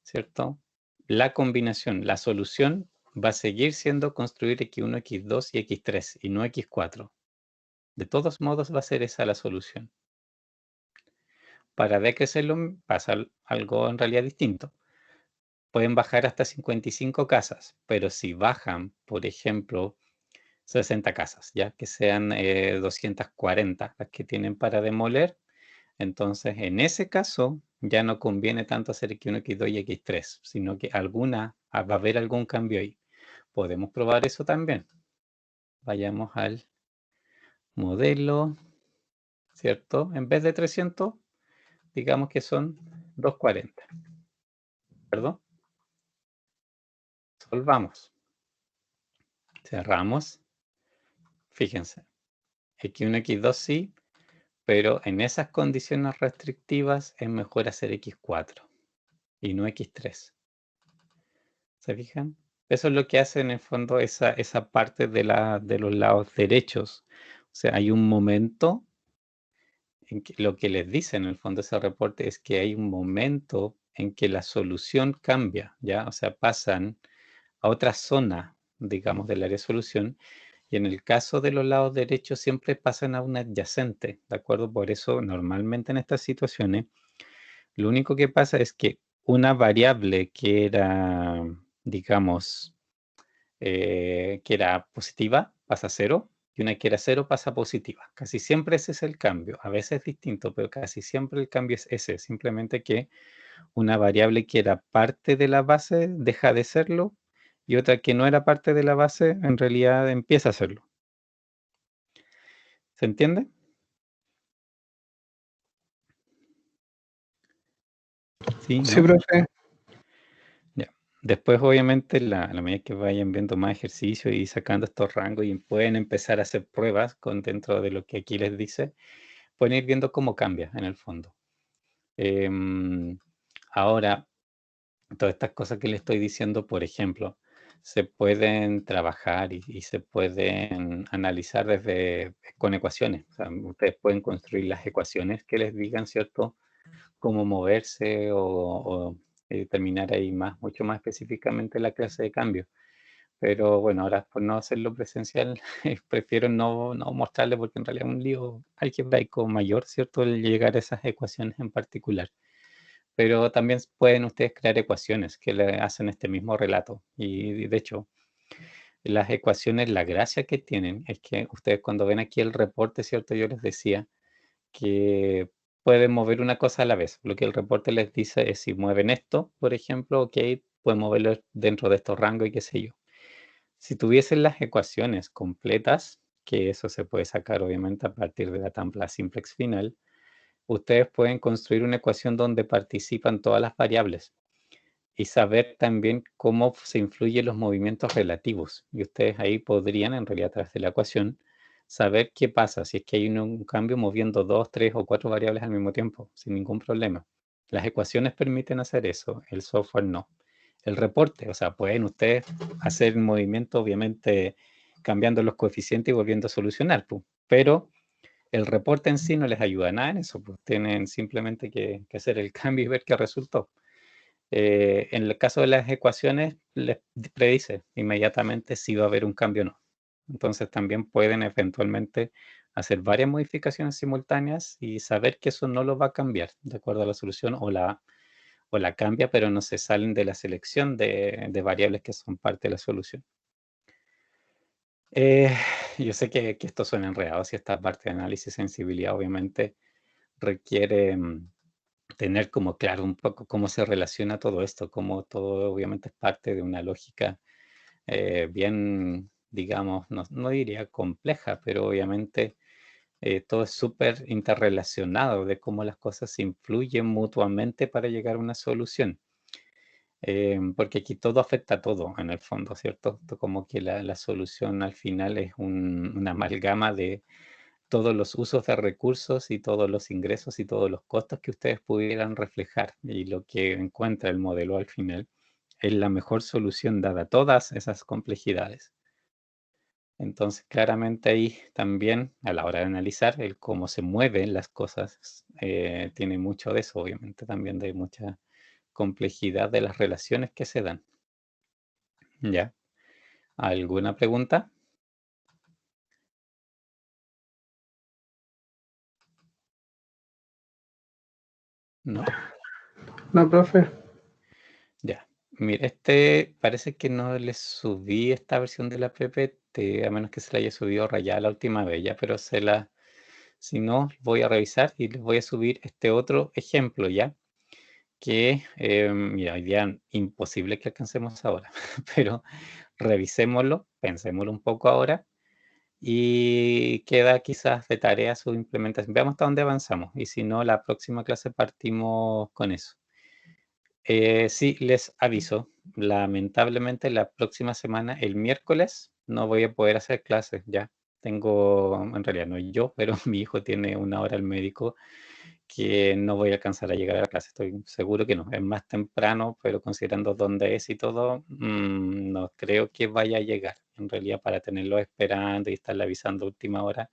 ¿cierto? La combinación, la solución va a seguir siendo construir X1, X2 y X3 y no X4. De todos modos va a ser esa la solución. Para decrecerlo pasa algo en realidad distinto. Pueden bajar hasta 55 casas, pero si bajan, por ejemplo, 60 casas, ya que sean 240 las que tienen para demoler, entonces en ese caso ya no conviene tanto hacer X1, X2 y X3, sino que va a haber algún cambio ahí. Podemos probar eso también. Vayamos al modelo, ¿cierto? En vez de 300, digamos que son 240. ¿Perdón? Solvamos. Cerramos. Fíjense. X1, X2 sí, pero en esas condiciones restrictivas es mejor hacer X4 y no X3. ¿Se fijan? Eso es lo que hace en el fondo esa parte de los lados derechos. O sea, hay un momento en que lo que les dice en el fondo ese reporte es que hay un momento en que la solución cambia, ¿ya? O sea, pasan a otra zona, digamos, del área de solución. Y en el caso de los lados derechos siempre pasan a un adyacente, ¿de acuerdo? Por eso normalmente en estas situaciones lo único que pasa es que una variable que era, digamos, que era positiva pasa a 0 y una que era 0 pasa a positiva. Casi siempre ese es el cambio. A veces es distinto, pero casi siempre el cambio es ese. Simplemente que una variable que era parte de la base deja de serlo y otra que no era parte de la base en realidad empieza a serlo. ¿Se entiende? Sí, Sí, ¿no? profe. Ya. Después, obviamente, la medida que vayan viendo más ejercicios y sacando estos rangos y pueden empezar a hacer pruebas con dentro de lo que aquí les dice, pueden ir viendo cómo cambia en el fondo. Ahora, todas estas cosas que les estoy diciendo, por ejemplo, se pueden trabajar y se pueden analizar con ecuaciones. O sea, ustedes pueden construir las ecuaciones que les digan, ¿cierto?, cómo moverse o terminar ahí mucho más específicamente la clase de cambio. Pero bueno, ahora por no hacerlo presencial, prefiero no mostrarles porque en realidad es un lío algebraico mayor, ¿cierto?, el llegar a esas ecuaciones en particular. Pero también pueden ustedes crear ecuaciones que le hacen este mismo relato. Y de hecho, las ecuaciones, la gracia que tienen es que ustedes cuando ven aquí el reporte, ¿cierto? Yo les decía que pueden mover una cosa a la vez. Lo que el reporte les dice es si mueven esto, por ejemplo, ok, pueden moverlo dentro de estos rangos y qué sé yo. Si tuviesen las ecuaciones completas, que eso se puede sacar obviamente a partir de la tabla simplex final, ustedes pueden construir una ecuación donde participan todas las variables y saber también cómo se influyen los movimientos relativos. Y ustedes ahí podrían, en realidad a través de la ecuación, saber qué pasa si es que hay un cambio moviendo 2, 3 o 4 variables al mismo tiempo, sin ningún problema. Las ecuaciones permiten hacer eso, el software no. El reporte, o sea, pueden ustedes hacer el movimiento, obviamente, cambiando los coeficientes y volviendo a solucionar, pero el reporte en sí no les ayuda nada en eso, pues tienen simplemente que hacer el cambio y ver qué resultó. En el caso de las ecuaciones, les predice inmediatamente si va a haber un cambio o no. Entonces también pueden eventualmente hacer varias modificaciones simultáneas y saber que eso no lo va a cambiar de acuerdo a la solución o la cambia, pero no se salen de la selección de variables que son parte de la solución. Yo sé que esto suena enredado, si esta parte de análisis de sensibilidad obviamente requiere tener como claro un poco cómo se relaciona todo esto, cómo todo obviamente es parte de una lógica bien, digamos, no diría compleja, pero obviamente todo es súper interrelacionado de cómo las cosas se influyen mutuamente para llegar a una solución. Porque aquí todo afecta a todo en el fondo, ¿cierto? Como que la solución al final es una amalgama de todos los usos de recursos y todos los ingresos y todos los costos que ustedes pudieran reflejar. Y lo que encuentra el modelo al final es la mejor solución dada todas esas complejidades. Entonces, claramente ahí también, a la hora de analizar el cómo se mueven las cosas, tiene mucho de eso, obviamente, también de mucha complejidad de las relaciones que se dan. ¿Ya? ¿Alguna pregunta? ¿No? No, profe. Ya. Mira, este parece que no le subí esta versión de la PPT, a menos que se la haya subido rayada la última vez, ya, pero si no, voy a revisar y les voy a subir este otro ejemplo, ¿ya? Que, mira, hoy día imposible que alcancemos ahora, pero revisémoslo, pensémoslo un poco ahora y queda quizás de tarea su implementación. Veamos hasta dónde avanzamos y si no, la próxima clase partimos con eso. Sí, les aviso, lamentablemente la próxima semana, el miércoles, no voy a poder hacer clases ya. Tengo, en realidad no yo, pero mi hijo tiene una hora al médico que no voy a alcanzar a llegar a la clase, estoy seguro que no. Es más temprano, pero considerando dónde es y todo, no creo que vaya a llegar. En realidad, para tenerlo esperando y estarle avisando a última hora,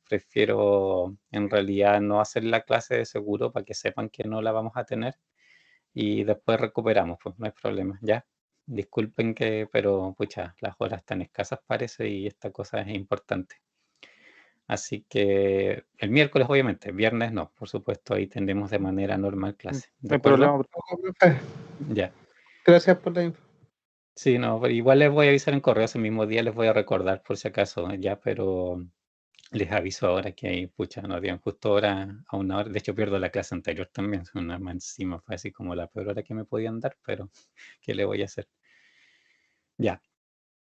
prefiero en realidad no hacer la clase de seguro para que sepan que no la vamos a tener y después recuperamos, pues no hay problema, ya. Disculpen que, pero pucha, las horas están escasas parece y esta cosa es importante. Así que el miércoles obviamente, viernes no, por supuesto, ahí tendremos de manera normal clase, ¿de No hay acuerdo? problema, profe. Ojo, profe. Ya. Gracias por la info. Sí, no, pero igual les voy a avisar en correo ese mismo día, les voy a recordar por si acaso, ya, pero les aviso ahora que ahí, pucha, nos dieron justo ahora a una hora, de hecho pierdo la clase anterior también, una más encima, fue así como la peor hora que me podían dar, pero ¿qué le voy a hacer? Ya.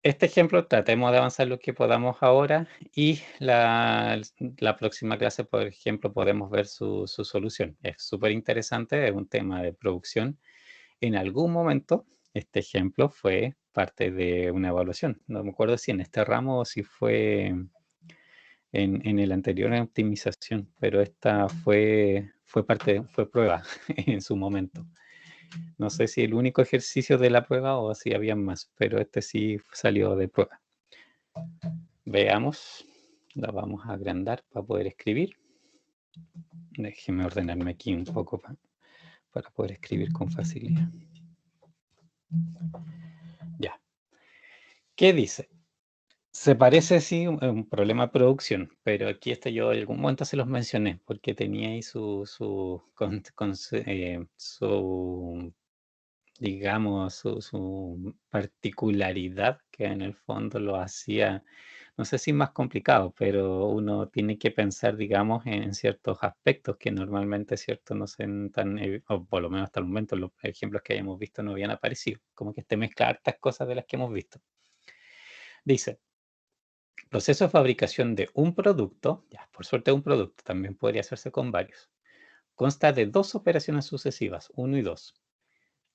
Este ejemplo tratemos de avanzar lo que podamos ahora y la próxima clase, por ejemplo, podemos ver su solución. Es súper interesante, es un tema de producción. En algún momento, este ejemplo fue parte de una evaluación. No me acuerdo si en este ramo o si fue en el anterior en optimización, pero esta fue prueba en su momento. No sé si el único ejercicio de la prueba o si había más, pero este sí salió de prueba. Veamos, la vamos a agrandar para poder escribir. Déjeme ordenarme aquí un poco para poder escribir con facilidad. Ya. ¿Qué dice? Se parece, sí, un problema de producción, pero aquí yo en algún momento se los mencioné, porque tenía ahí digamos, su particularidad que en el fondo lo hacía, no sé si más complicado, pero uno tiene que pensar, digamos, en ciertos aspectos que normalmente, ¿cierto? No se tan, o por lo menos hasta el momento los ejemplos que hayamos visto no habían aparecido, como que mezcla hartas cosas de las que hemos visto. Dice, proceso de fabricación de un producto, ya, por suerte un producto, también podría hacerse con varios, consta de dos operaciones sucesivas, 1 y 2.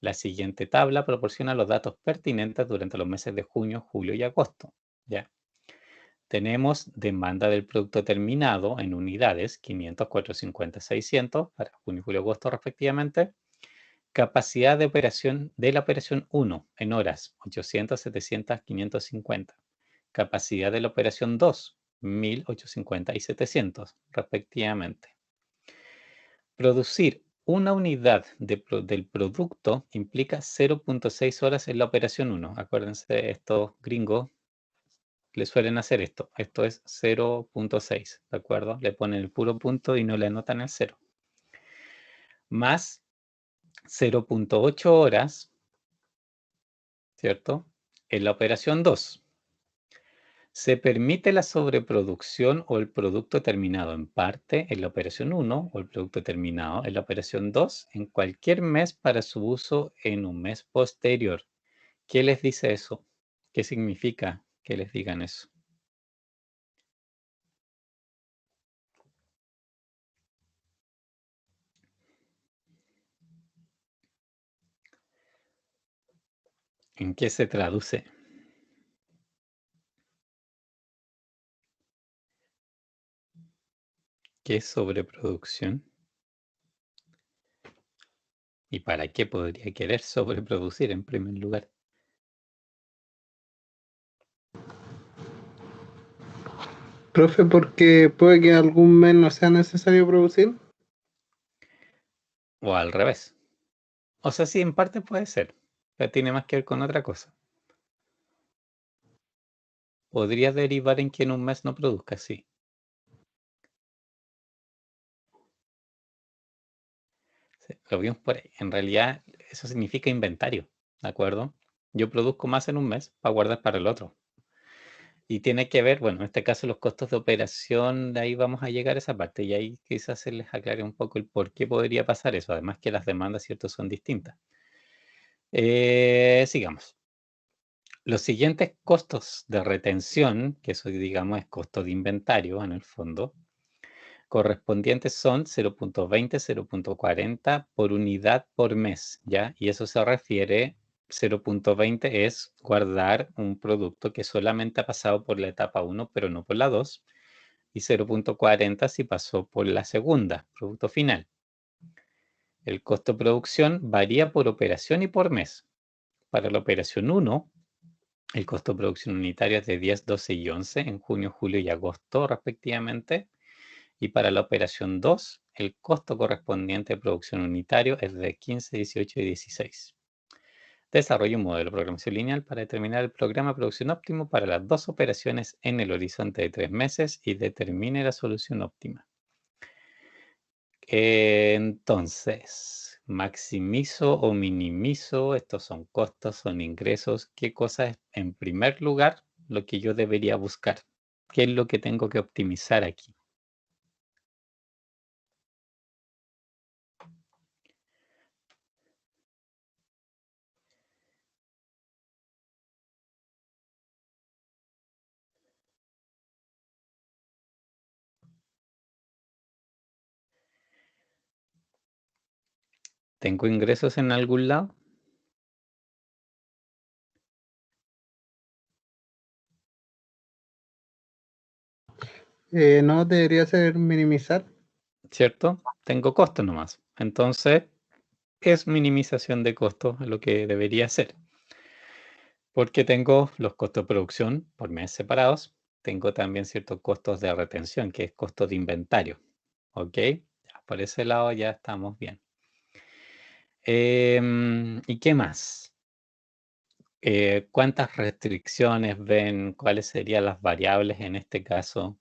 La siguiente tabla proporciona los datos pertinentes durante los meses de junio, julio y agosto. ¿Ya? Tenemos demanda del producto terminado en unidades, 500, 450, 600, para junio, julio y agosto respectivamente. Capacidad de operación de la operación 1 en horas, 800, 700, 550. Capacidad de la operación 2, 1850 y 700 respectivamente. Producir una unidad del producto implica 0.6 horas en la operación 1. Acuérdense, estos gringos le suelen hacer esto. Esto es 0.6, ¿de acuerdo? Le ponen el puro punto y no le anotan el 0. Más 0.8 horas, ¿cierto? En la operación 2. Se permite la sobreproducción o el producto terminado en parte en la operación 1 o el producto terminado en la operación 2 en cualquier mes para su uso en un mes posterior. ¿Qué les dice eso? ¿Qué significa que les digan eso? ¿En qué se traduce? ¿Qué es sobreproducción? ¿Y para qué podría querer sobreproducir en primer lugar? Profe, porque puede que algún mes no sea necesario producir. O al revés. O sea, sí, en parte puede ser, pero tiene más que ver con otra cosa. Podría derivar en que en un mes no produzca, sí. Sí, lo vimos por ahí. En realidad, eso significa inventario, ¿de acuerdo? Yo produzco más en un mes para guardar para el otro. Y tiene que ver, bueno, en este caso los costos de operación, de ahí vamos a llegar a esa parte. Y ahí quizás se les aclare un poco el por qué podría pasar eso. Además que las demandas, ¿cierto?, son distintas. Sigamos. Los siguientes costos de retención, que eso digamos es costo de inventario en el fondo, correspondientes son 0.20, 0.40 por unidad por mes, ¿ya? Y eso se refiere, 0.20 es guardar un producto que solamente ha pasado por la etapa 1, pero no por la 2, y 0.40 si pasó por la segunda, producto final. El costo de producción varía por operación y por mes. Para la operación 1, el costo de producción unitario es de 10, 12 y 11 en junio, julio y agosto respectivamente. Y para la operación 2, el costo correspondiente de producción unitario es de 15, 18 y 16. Desarrolla un modelo de programación lineal para determinar el programa de producción óptimo para las dos operaciones en el horizonte de 3 meses y determine la solución óptima. Entonces, maximizo o minimizo, estos son costos, son ingresos. ¿Qué cosa es, en primer lugar, lo que yo debería buscar? ¿Qué es lo que tengo que optimizar aquí? ¿Tengo ingresos en algún lado? No debería ser minimizar. ¿Cierto? Tengo costos nomás. Entonces, es minimización de costos lo que debería ser. Porque tengo los costos de producción por mes separados. Tengo también ciertos costos de retención, que es costo de inventario. ¿Ok? Ya, por ese lado ya estamos bien. ¿Y qué más? ¿Cuántas restricciones ven? ¿Cuáles serían las variables en este caso?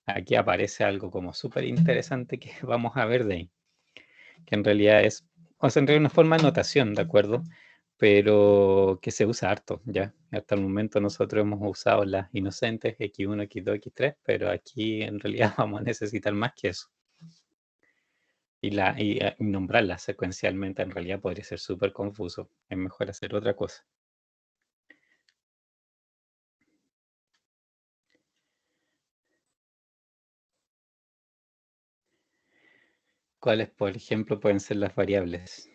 Aquí aparece algo como súper interesante que vamos a ver de ahí. Que en realidad es, o sea, en realidad una forma de notación, ¿de acuerdo? Pero que se usa harto, ¿ya? Hasta el momento nosotros hemos usado las inocentes X1, X2, X3, pero aquí en realidad vamos a necesitar más que eso. Y nombrarlas secuencialmente en realidad podría ser súper confuso. Es mejor hacer otra cosa. ¿Cuáles, por ejemplo, pueden ser las variables?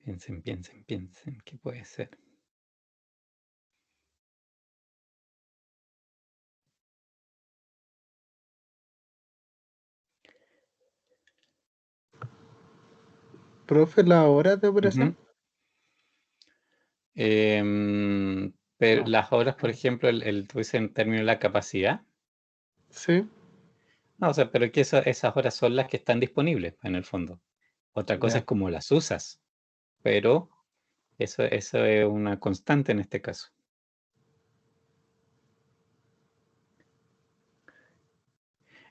Piensen, piensen, piensen. ¿Qué puede ser? Profe, las horas de operación. Ujú. Pero las horas, por ejemplo, tú dices en términos de la capacidad. Sí, No, o sea, pero es que esas horas son las que están disponibles en el fondo. Otra cosa ya. es cómo las usas, pero eso es una constante en este caso.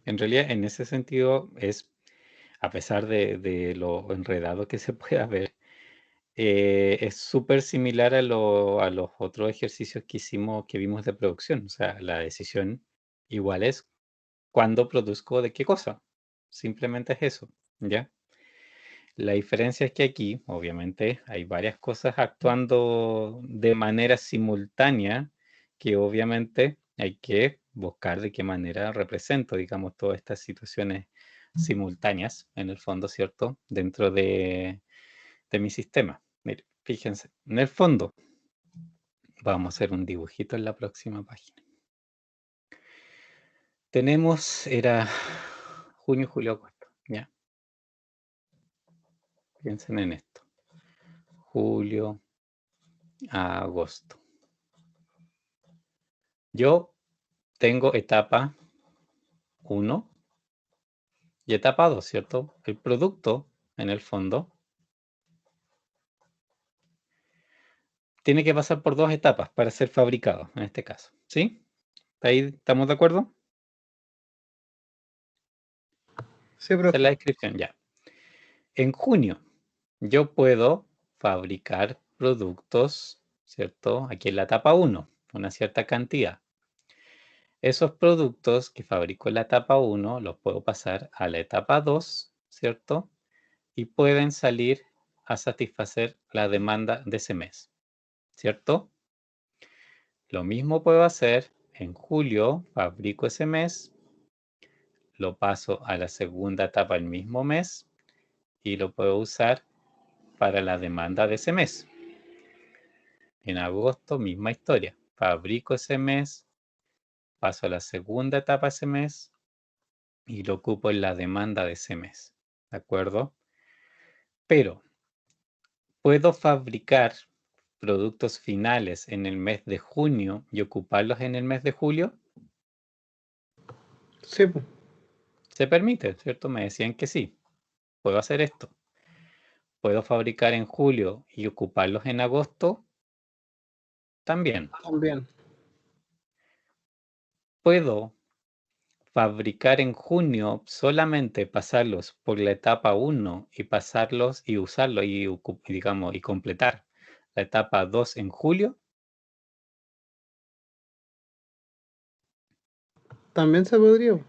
En realidad, en ese sentido, es, a pesar de lo enredado que se pueda ver, es súper similar a los otros ejercicios que hicimos, que vimos de producción. O sea, la decisión igual es cuándo produzco de qué cosa. Simplemente es eso, ¿ya? La diferencia es que aquí, obviamente, hay varias cosas actuando de manera simultánea que obviamente hay que buscar de qué manera represento, digamos, todas estas situaciones simultáneas, en el fondo, ¿cierto? Dentro de mi sistema. Mire, fíjense, en el fondo, vamos a hacer un dibujito en la próxima página. Tenemos, era junio, julio, agosto, ¿ya? Piensen en esto. Julio, agosto. Yo tengo etapa 1 y etapa 2, ¿cierto? El producto, en el fondo, tiene que pasar por 2 etapas para ser fabricado, en este caso, ¿sí? ¿Ahí estamos de acuerdo? Sí, Esa es profe. la descripción, ya. En junio, yo puedo fabricar productos, ¿cierto? Aquí en la etapa 1, una cierta cantidad. Esos productos que fabrico en la etapa 1 los puedo pasar a la etapa 2, ¿cierto? Y pueden salir a satisfacer la demanda de ese mes, ¿cierto? Lo mismo puedo hacer en julio, fabrico ese mes, lo paso a la segunda etapa el mismo mes y lo puedo usar para la demanda de ese mes. En agosto, misma historia. Fabrico ese mes, paso a la segunda etapa ese mes y lo ocupo en la demanda de ese mes. ¿De acuerdo? Pero, ¿puedo fabricar productos finales en el mes de junio y ocuparlos en el mes de julio? Sí, pues. Se permite, ¿cierto? Me decían que sí. Puedo hacer esto. ¿Puedo fabricar en julio y ocuparlos en agosto? También. También. ¿Puedo fabricar en junio solamente pasarlos por la etapa 1 y pasarlos y usarlos y digamos y completar la etapa 2 en julio? También se podría.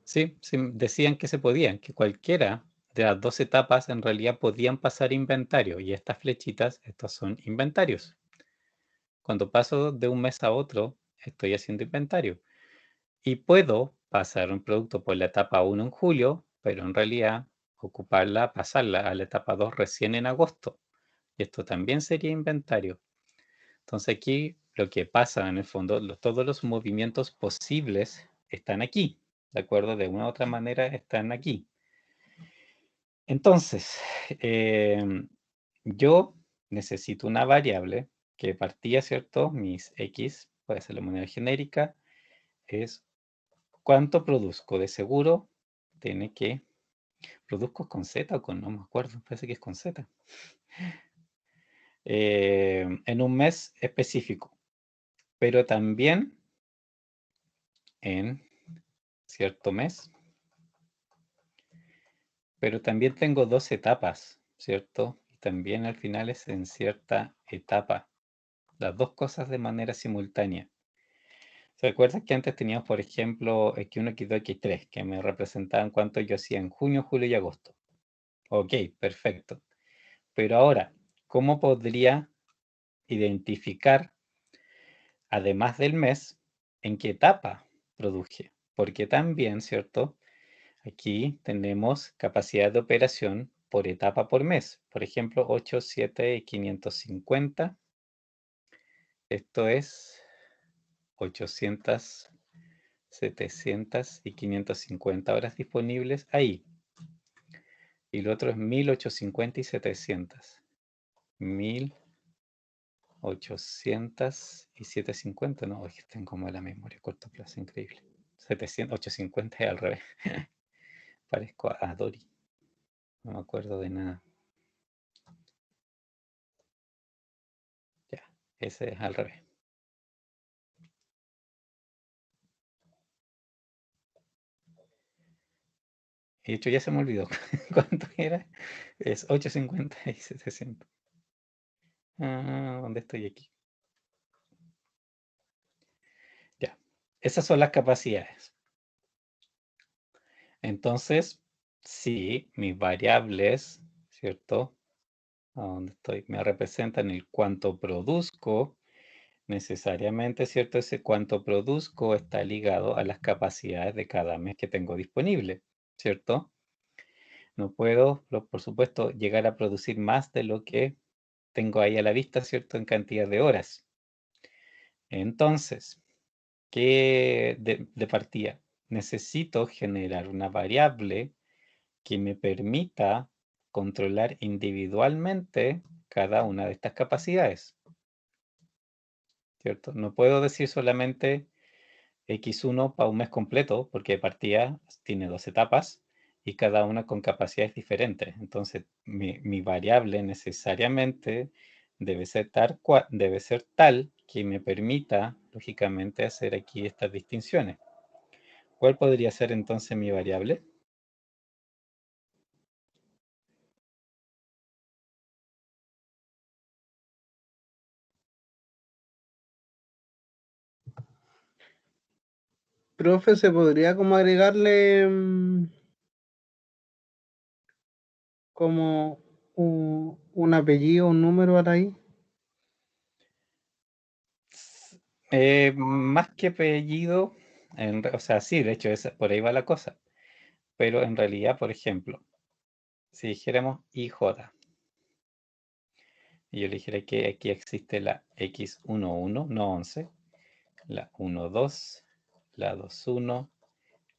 Sí, sí, decían que se podían, que cualquiera de las 2 etapas en realidad podían pasar inventario y estas flechitas, estos son inventarios. Cuando paso de un mes a otro, estoy haciendo inventario. Y puedo pasar un producto por la etapa 1 en julio, pero en realidad pasarla a la etapa 2 recién en agosto. Y esto también sería inventario. Entonces aquí lo que pasa en el fondo, todos los movimientos posibles están aquí. ¿De acuerdo? De una u otra manera están aquí. Entonces, yo necesito una variable que partía, ¿cierto? Mis X, puede ser la moneda genérica, es cuánto produzco. De seguro tiene que, ¿produzco con Z o con, no me acuerdo, parece que es con Z. En un mes específico, pero también en cierto mes, pero también tengo 2 etapas, ¿cierto? Y también al final es en cierta etapa. Las 2 cosas de manera simultánea. ¿Se acuerdan que antes teníamos, por ejemplo, X1, X2, X3, que me representaban cuánto yo hacía en junio, julio y agosto? Ok, perfecto. Pero ahora, ¿cómo podría identificar, además del mes, en qué etapa produje? Porque también, ¿cierto? Aquí tenemos capacidad de operación por etapa por mes. Por ejemplo, 8, 7 y 550. Esto es 800, 700 y 550 horas disponibles ahí. Y lo otro es 1850 y 700. 1800 y 750. No, es que tengo mala memoria a corto plazo, increíble. 700, 850 es al revés. Parezco a Dory. No me acuerdo de nada. Ya, ese es al revés. De hecho, ya se me olvidó cuánto era. Es 850 y 700. Ah, ¿dónde estoy aquí? Ya, esas son las capacidades. Entonces, sí, mis variables, ¿cierto? ¿A dónde estoy? Me representan el cuánto produzco. Necesariamente, ¿cierto? Ese cuánto produzco está ligado a las capacidades de cada mes que tengo disponible, ¿cierto? No puedo, por supuesto, llegar a producir más de lo que tengo ahí a la vista, ¿cierto? En cantidad de horas. Entonces, ¿qué de partida? Necesito generar una variable que me permita controlar individualmente cada una de estas capacidades, ¿cierto? No puedo decir solamente X1 para un mes completo, porque de partida tiene 2 etapas y cada una con capacidades diferentes. Entonces, mi variable necesariamente debe ser tal que me permita, lógicamente, hacer aquí estas distinciones. ¿Cuál podría ser entonces mi variable? Profe, ¿se podría como agregarle como un apellido, un número a ahí? Más que apellido, o sea, sí, de hecho, por ahí va la cosa. Pero en realidad, por ejemplo, si dijéramos IJ, y yo le dijera que aquí existe la X11, no 11, la 12, la 21,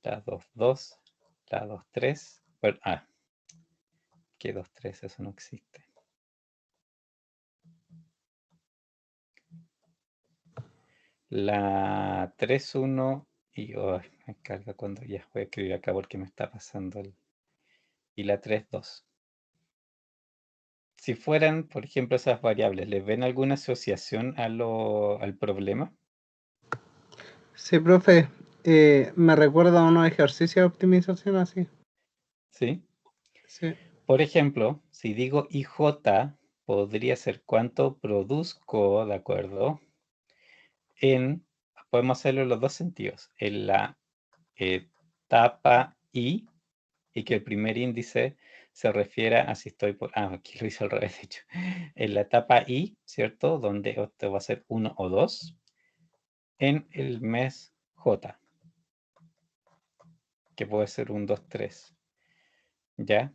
la 22, la 23, bueno, ¿qué 23? Eso no existe. La 31 y me carga cuando ya voy a escribir acá porque me está pasando y la 32. Si fueran, por ejemplo, esas variables, ¿les ven alguna asociación al problema? Sí, profe, me recuerda a unos ejercicios de optimización así. ¿Sí? Sí. Por ejemplo, si digo IJ, podría ser cuánto produzco, ¿de acuerdo? Podemos hacerlo en los dos sentidos. En la etapa I, y que el primer índice se refiere a si estoy por... aquí lo hice al revés, de hecho. En la etapa I, ¿cierto? Donde esto va a ser 1 o 2, en el mes J, que puede ser un 2, 3, ¿ya?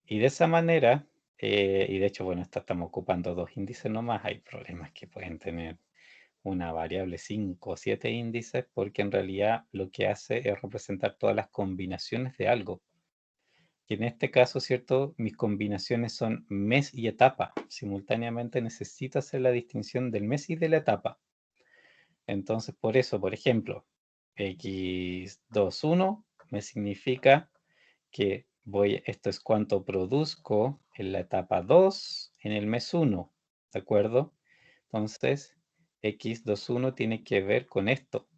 Y de esa manera, y de hecho, bueno, estamos ocupando 2 índices nomás, hay problemas que pueden tener una variable 5 o 7 índices, porque en realidad lo que hace es representar todas las combinaciones de algo. Y en este caso, ¿cierto? Mis combinaciones son mes y etapa. Simultáneamente necesito hacer la distinción del mes y de la etapa. Entonces, por eso, por ejemplo, X21 me significa que esto es cuánto produzco en la etapa 2 en el mes 1, ¿de acuerdo? Entonces, X21 tiene que ver con esto.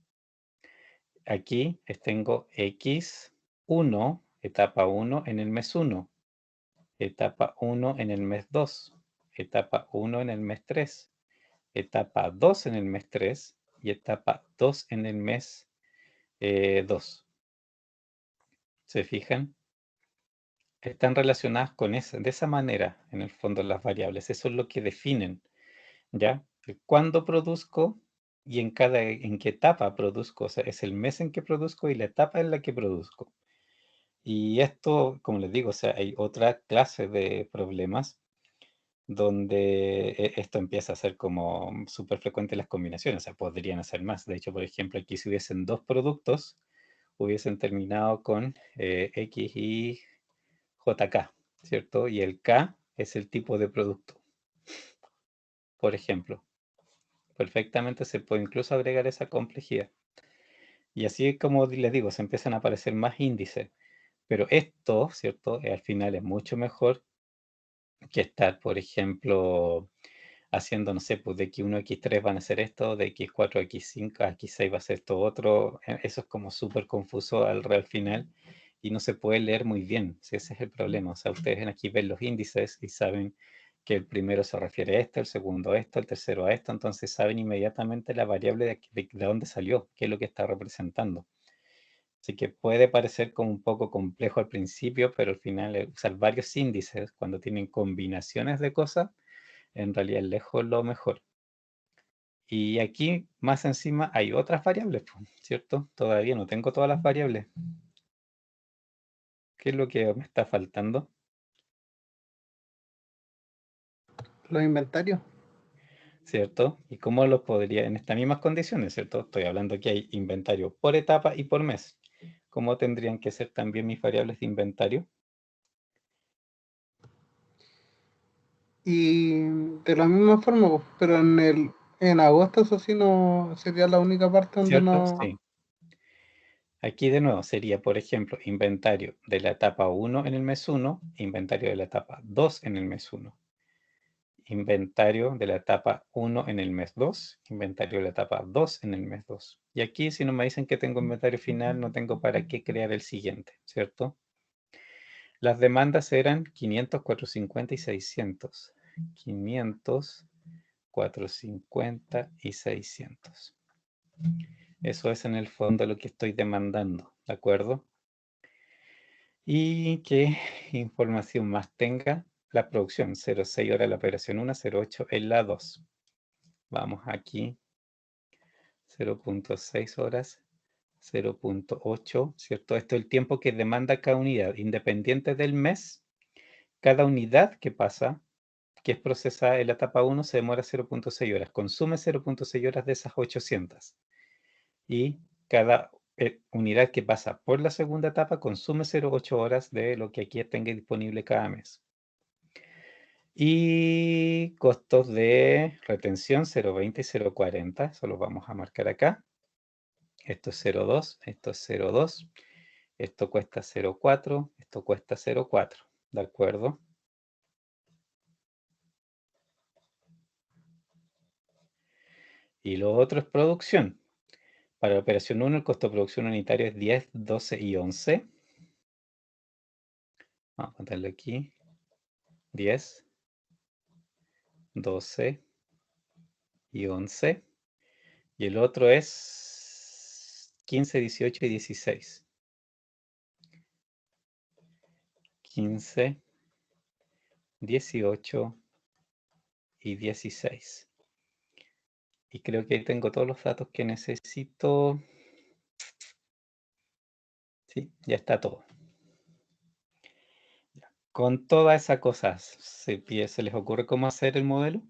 Aquí tengo X1, etapa 1 en el mes 1, etapa 1 en el mes 2, etapa 1 en el mes 3, etapa 2 en el mes 3 y etapa 2 en el mes 2. ¿Se fijan? Están relacionadas con de esa manera, en el fondo, las variables. Eso es lo que definen, ¿ya? Cuándo produzco y en qué etapa produzco. O sea, es el mes en que produzco y la etapa en la que produzco. Y esto, como les digo, o sea, hay otra clase de problemas donde esto empieza a ser como súper frecuente las combinaciones. O sea, podrían hacer más. De hecho, por ejemplo, aquí si hubiesen 2 productos, hubiesen terminado con X y JK, ¿cierto? Y el K es el tipo de producto. Por ejemplo, perfectamente se puede incluso agregar esa complejidad. Y así es como les digo, se empiezan a aparecer más índices. Pero esto, ¿cierto? Al final es mucho mejor que estar, por ejemplo, haciendo, no sé, pues de X1 a X3 van a hacer esto, de X4 a X5 a X6 va a ser esto otro. Eso es como súper confuso al final y no se puede leer muy bien. Si ese es el problema. O sea, ustedes aquí ven los índices y saben que el primero se refiere a esto, el segundo a esto, el tercero a esto, entonces saben inmediatamente la variable de dónde salió, qué es lo que está representando. Así que puede parecer como un poco complejo al principio, pero al final usar varios índices cuando tienen combinaciones de cosas, en realidad es lejos lo mejor. Y aquí más encima hay otras variables, ¿cierto? Todavía no tengo todas las variables. ¿Qué es lo que me está faltando? Los inventarios. ¿Cierto? ¿Y cómo los podría, en estas mismas condiciones, ¿cierto? Estoy hablando que hay inventario por etapa y por mes. ¿Cómo tendrían que ser también mis variables de inventario? Y de la misma forma, pues, pero en agosto eso sí no sería la única parte donde ¿Cierto? no. Sí. Aquí de nuevo sería, por ejemplo, inventario de la etapa 1 en el mes 1, inventario de la etapa 2 en el mes 1. Inventario de la etapa 1 en el mes 2, inventario de la etapa 2 en el mes 2. Y aquí si no me dicen que tengo inventario final, no tengo para qué crear el siguiente, ¿cierto? Las demandas eran 500, 450 y 600. 500, 450 y 600. Eso es en el fondo lo que estoy demandando, ¿de acuerdo? Y qué información más tenga la producción. 0,6 horas la operación 1, 0,8 en la 2. Vamos aquí. 0,6 horas, 0,8, ¿cierto? Esto es el tiempo que demanda cada unidad. Independiente del mes, cada unidad que pasa, que es procesada en la etapa 1, se demora 0,6 horas. Consume 0,6 horas de esas 800. Y cada unidad que pasa por la segunda etapa consume 0,8 horas de lo que aquí tenga disponible cada mes. Y costos de retención 0,20 y 0,40. Eso lo vamos a marcar acá. Esto es 0,2, esto es 0,2. Esto cuesta 0,4, esto cuesta 0,4. ¿De acuerdo? Y lo otro es producción. Para la operación 1, el costo de producción unitario es 10, 12 y 11. Vamos a contarlo aquí. 10, 12 y 11. Y el otro es 15, 18 y 16. 15, 18 y 16. Y creo que ahí tengo todos los datos que necesito. Sí, ya está todo. Con todas esas cosas, ¿se les ocurre cómo hacer el modelo?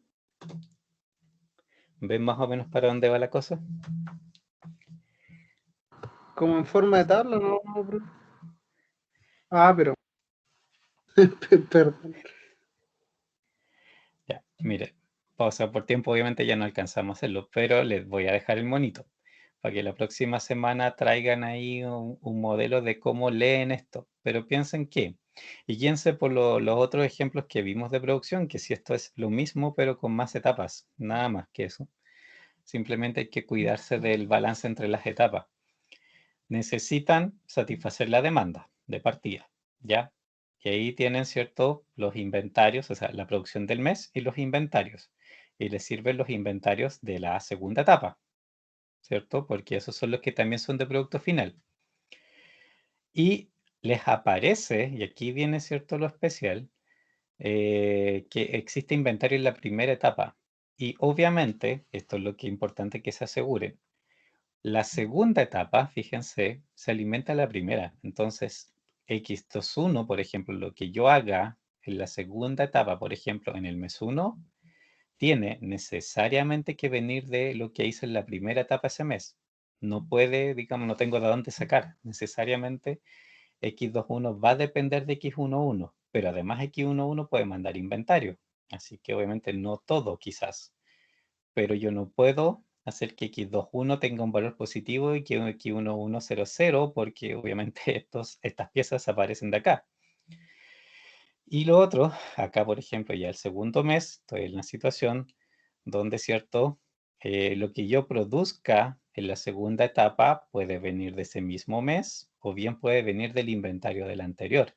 ¿Ven más o menos para dónde va la cosa? Como en forma de tabla, ¿no? Pero. Perdón. Ya, mire, pausa por tiempo, obviamente ya no alcanzamos a hacerlo, pero les voy a dejar el monito para que la próxima semana traigan ahí un modelo de cómo leen esto. Pero piensen que, y guíense por los otros ejemplos que vimos de producción, que si esto es lo mismo, pero con más etapas, nada más que eso. Simplemente hay que cuidarse del balance entre las etapas. Necesitan satisfacer la demanda de partida, ¿ya? Y ahí tienen, ¿cierto?, los inventarios, o sea, la producción del mes y los inventarios. Y les sirven los inventarios de la segunda etapa, ¿cierto? Porque esos son los que también son de producto final. Y les aparece, y aquí viene, ¿cierto?, lo especial, que existe inventario en la primera etapa. Y obviamente, esto es lo que es importante que se aseguren. La segunda etapa, fíjense, se alimenta a la primera. Entonces, X2,1, por ejemplo, lo que yo haga en la segunda etapa, por ejemplo, en el mes 1, tiene necesariamente que venir de lo que hice en la primera etapa ese mes. No puede, digamos, no tengo de dónde sacar. Necesariamente X2,1 va a depender de X11, pero además X11 puede mandar inventario. Así que obviamente no todo quizás, pero yo no puedo hacer que X21 tenga un valor positivo y que X1100, porque obviamente estas piezas aparecen de acá. Y lo otro, acá por ejemplo, ya el segundo mes, estoy en la situación donde, ¿cierto? Lo que yo produzca en la segunda etapa puede venir de ese mismo mes o bien puede venir del inventario del anterior.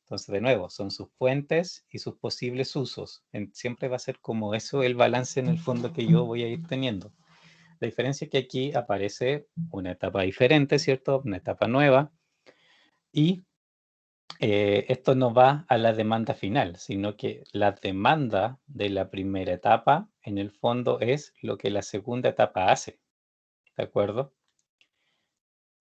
Entonces, de nuevo, son sus fuentes y sus posibles usos. Siempre va a ser como eso el balance en el fondo que yo voy a ir teniendo. La diferencia es que aquí aparece una etapa diferente, ¿cierto? Una etapa nueva. Y esto no va a la demanda final, sino que la demanda de la primera etapa, en el fondo, es lo que la segunda etapa hace. ¿De acuerdo?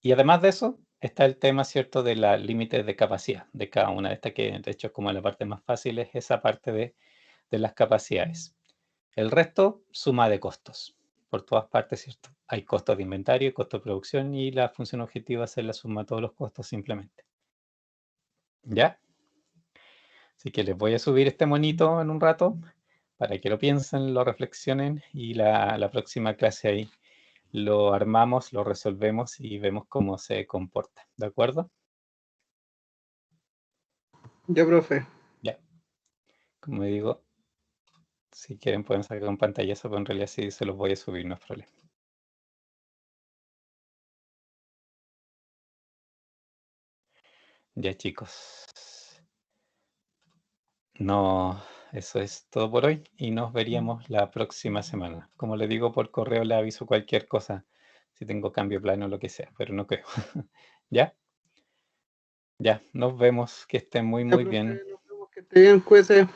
Y además de eso, está el tema, ¿cierto?, de los límites de capacidad de cada una de estas, que de hecho es como la parte más fácil, es esa parte de las capacidades. El resto, suma de costos. Por todas partes, ¿cierto? Hay costos de inventario, costos de producción, y la función objetiva es la suma de todos los costos simplemente. ¿Ya? Así que les voy a subir este monito en un rato para que lo piensen, lo reflexionen, y la próxima clase ahí lo armamos, lo resolvemos y vemos cómo se comporta. ¿De acuerdo? Ya, profe. Ya. Como digo, si quieren pueden sacar un pantallazo, pero en realidad sí se los voy a subir, no es problema. Ya, chicos. No, eso es todo por hoy y nos veríamos la próxima semana. Como le digo, por correo le aviso cualquier cosa, si tengo cambio de plano o lo que sea, pero no creo. ¿Ya? Ya, nos vemos, que estén muy Ya, profe, bien. nos vemos, que esté bien, cuídese.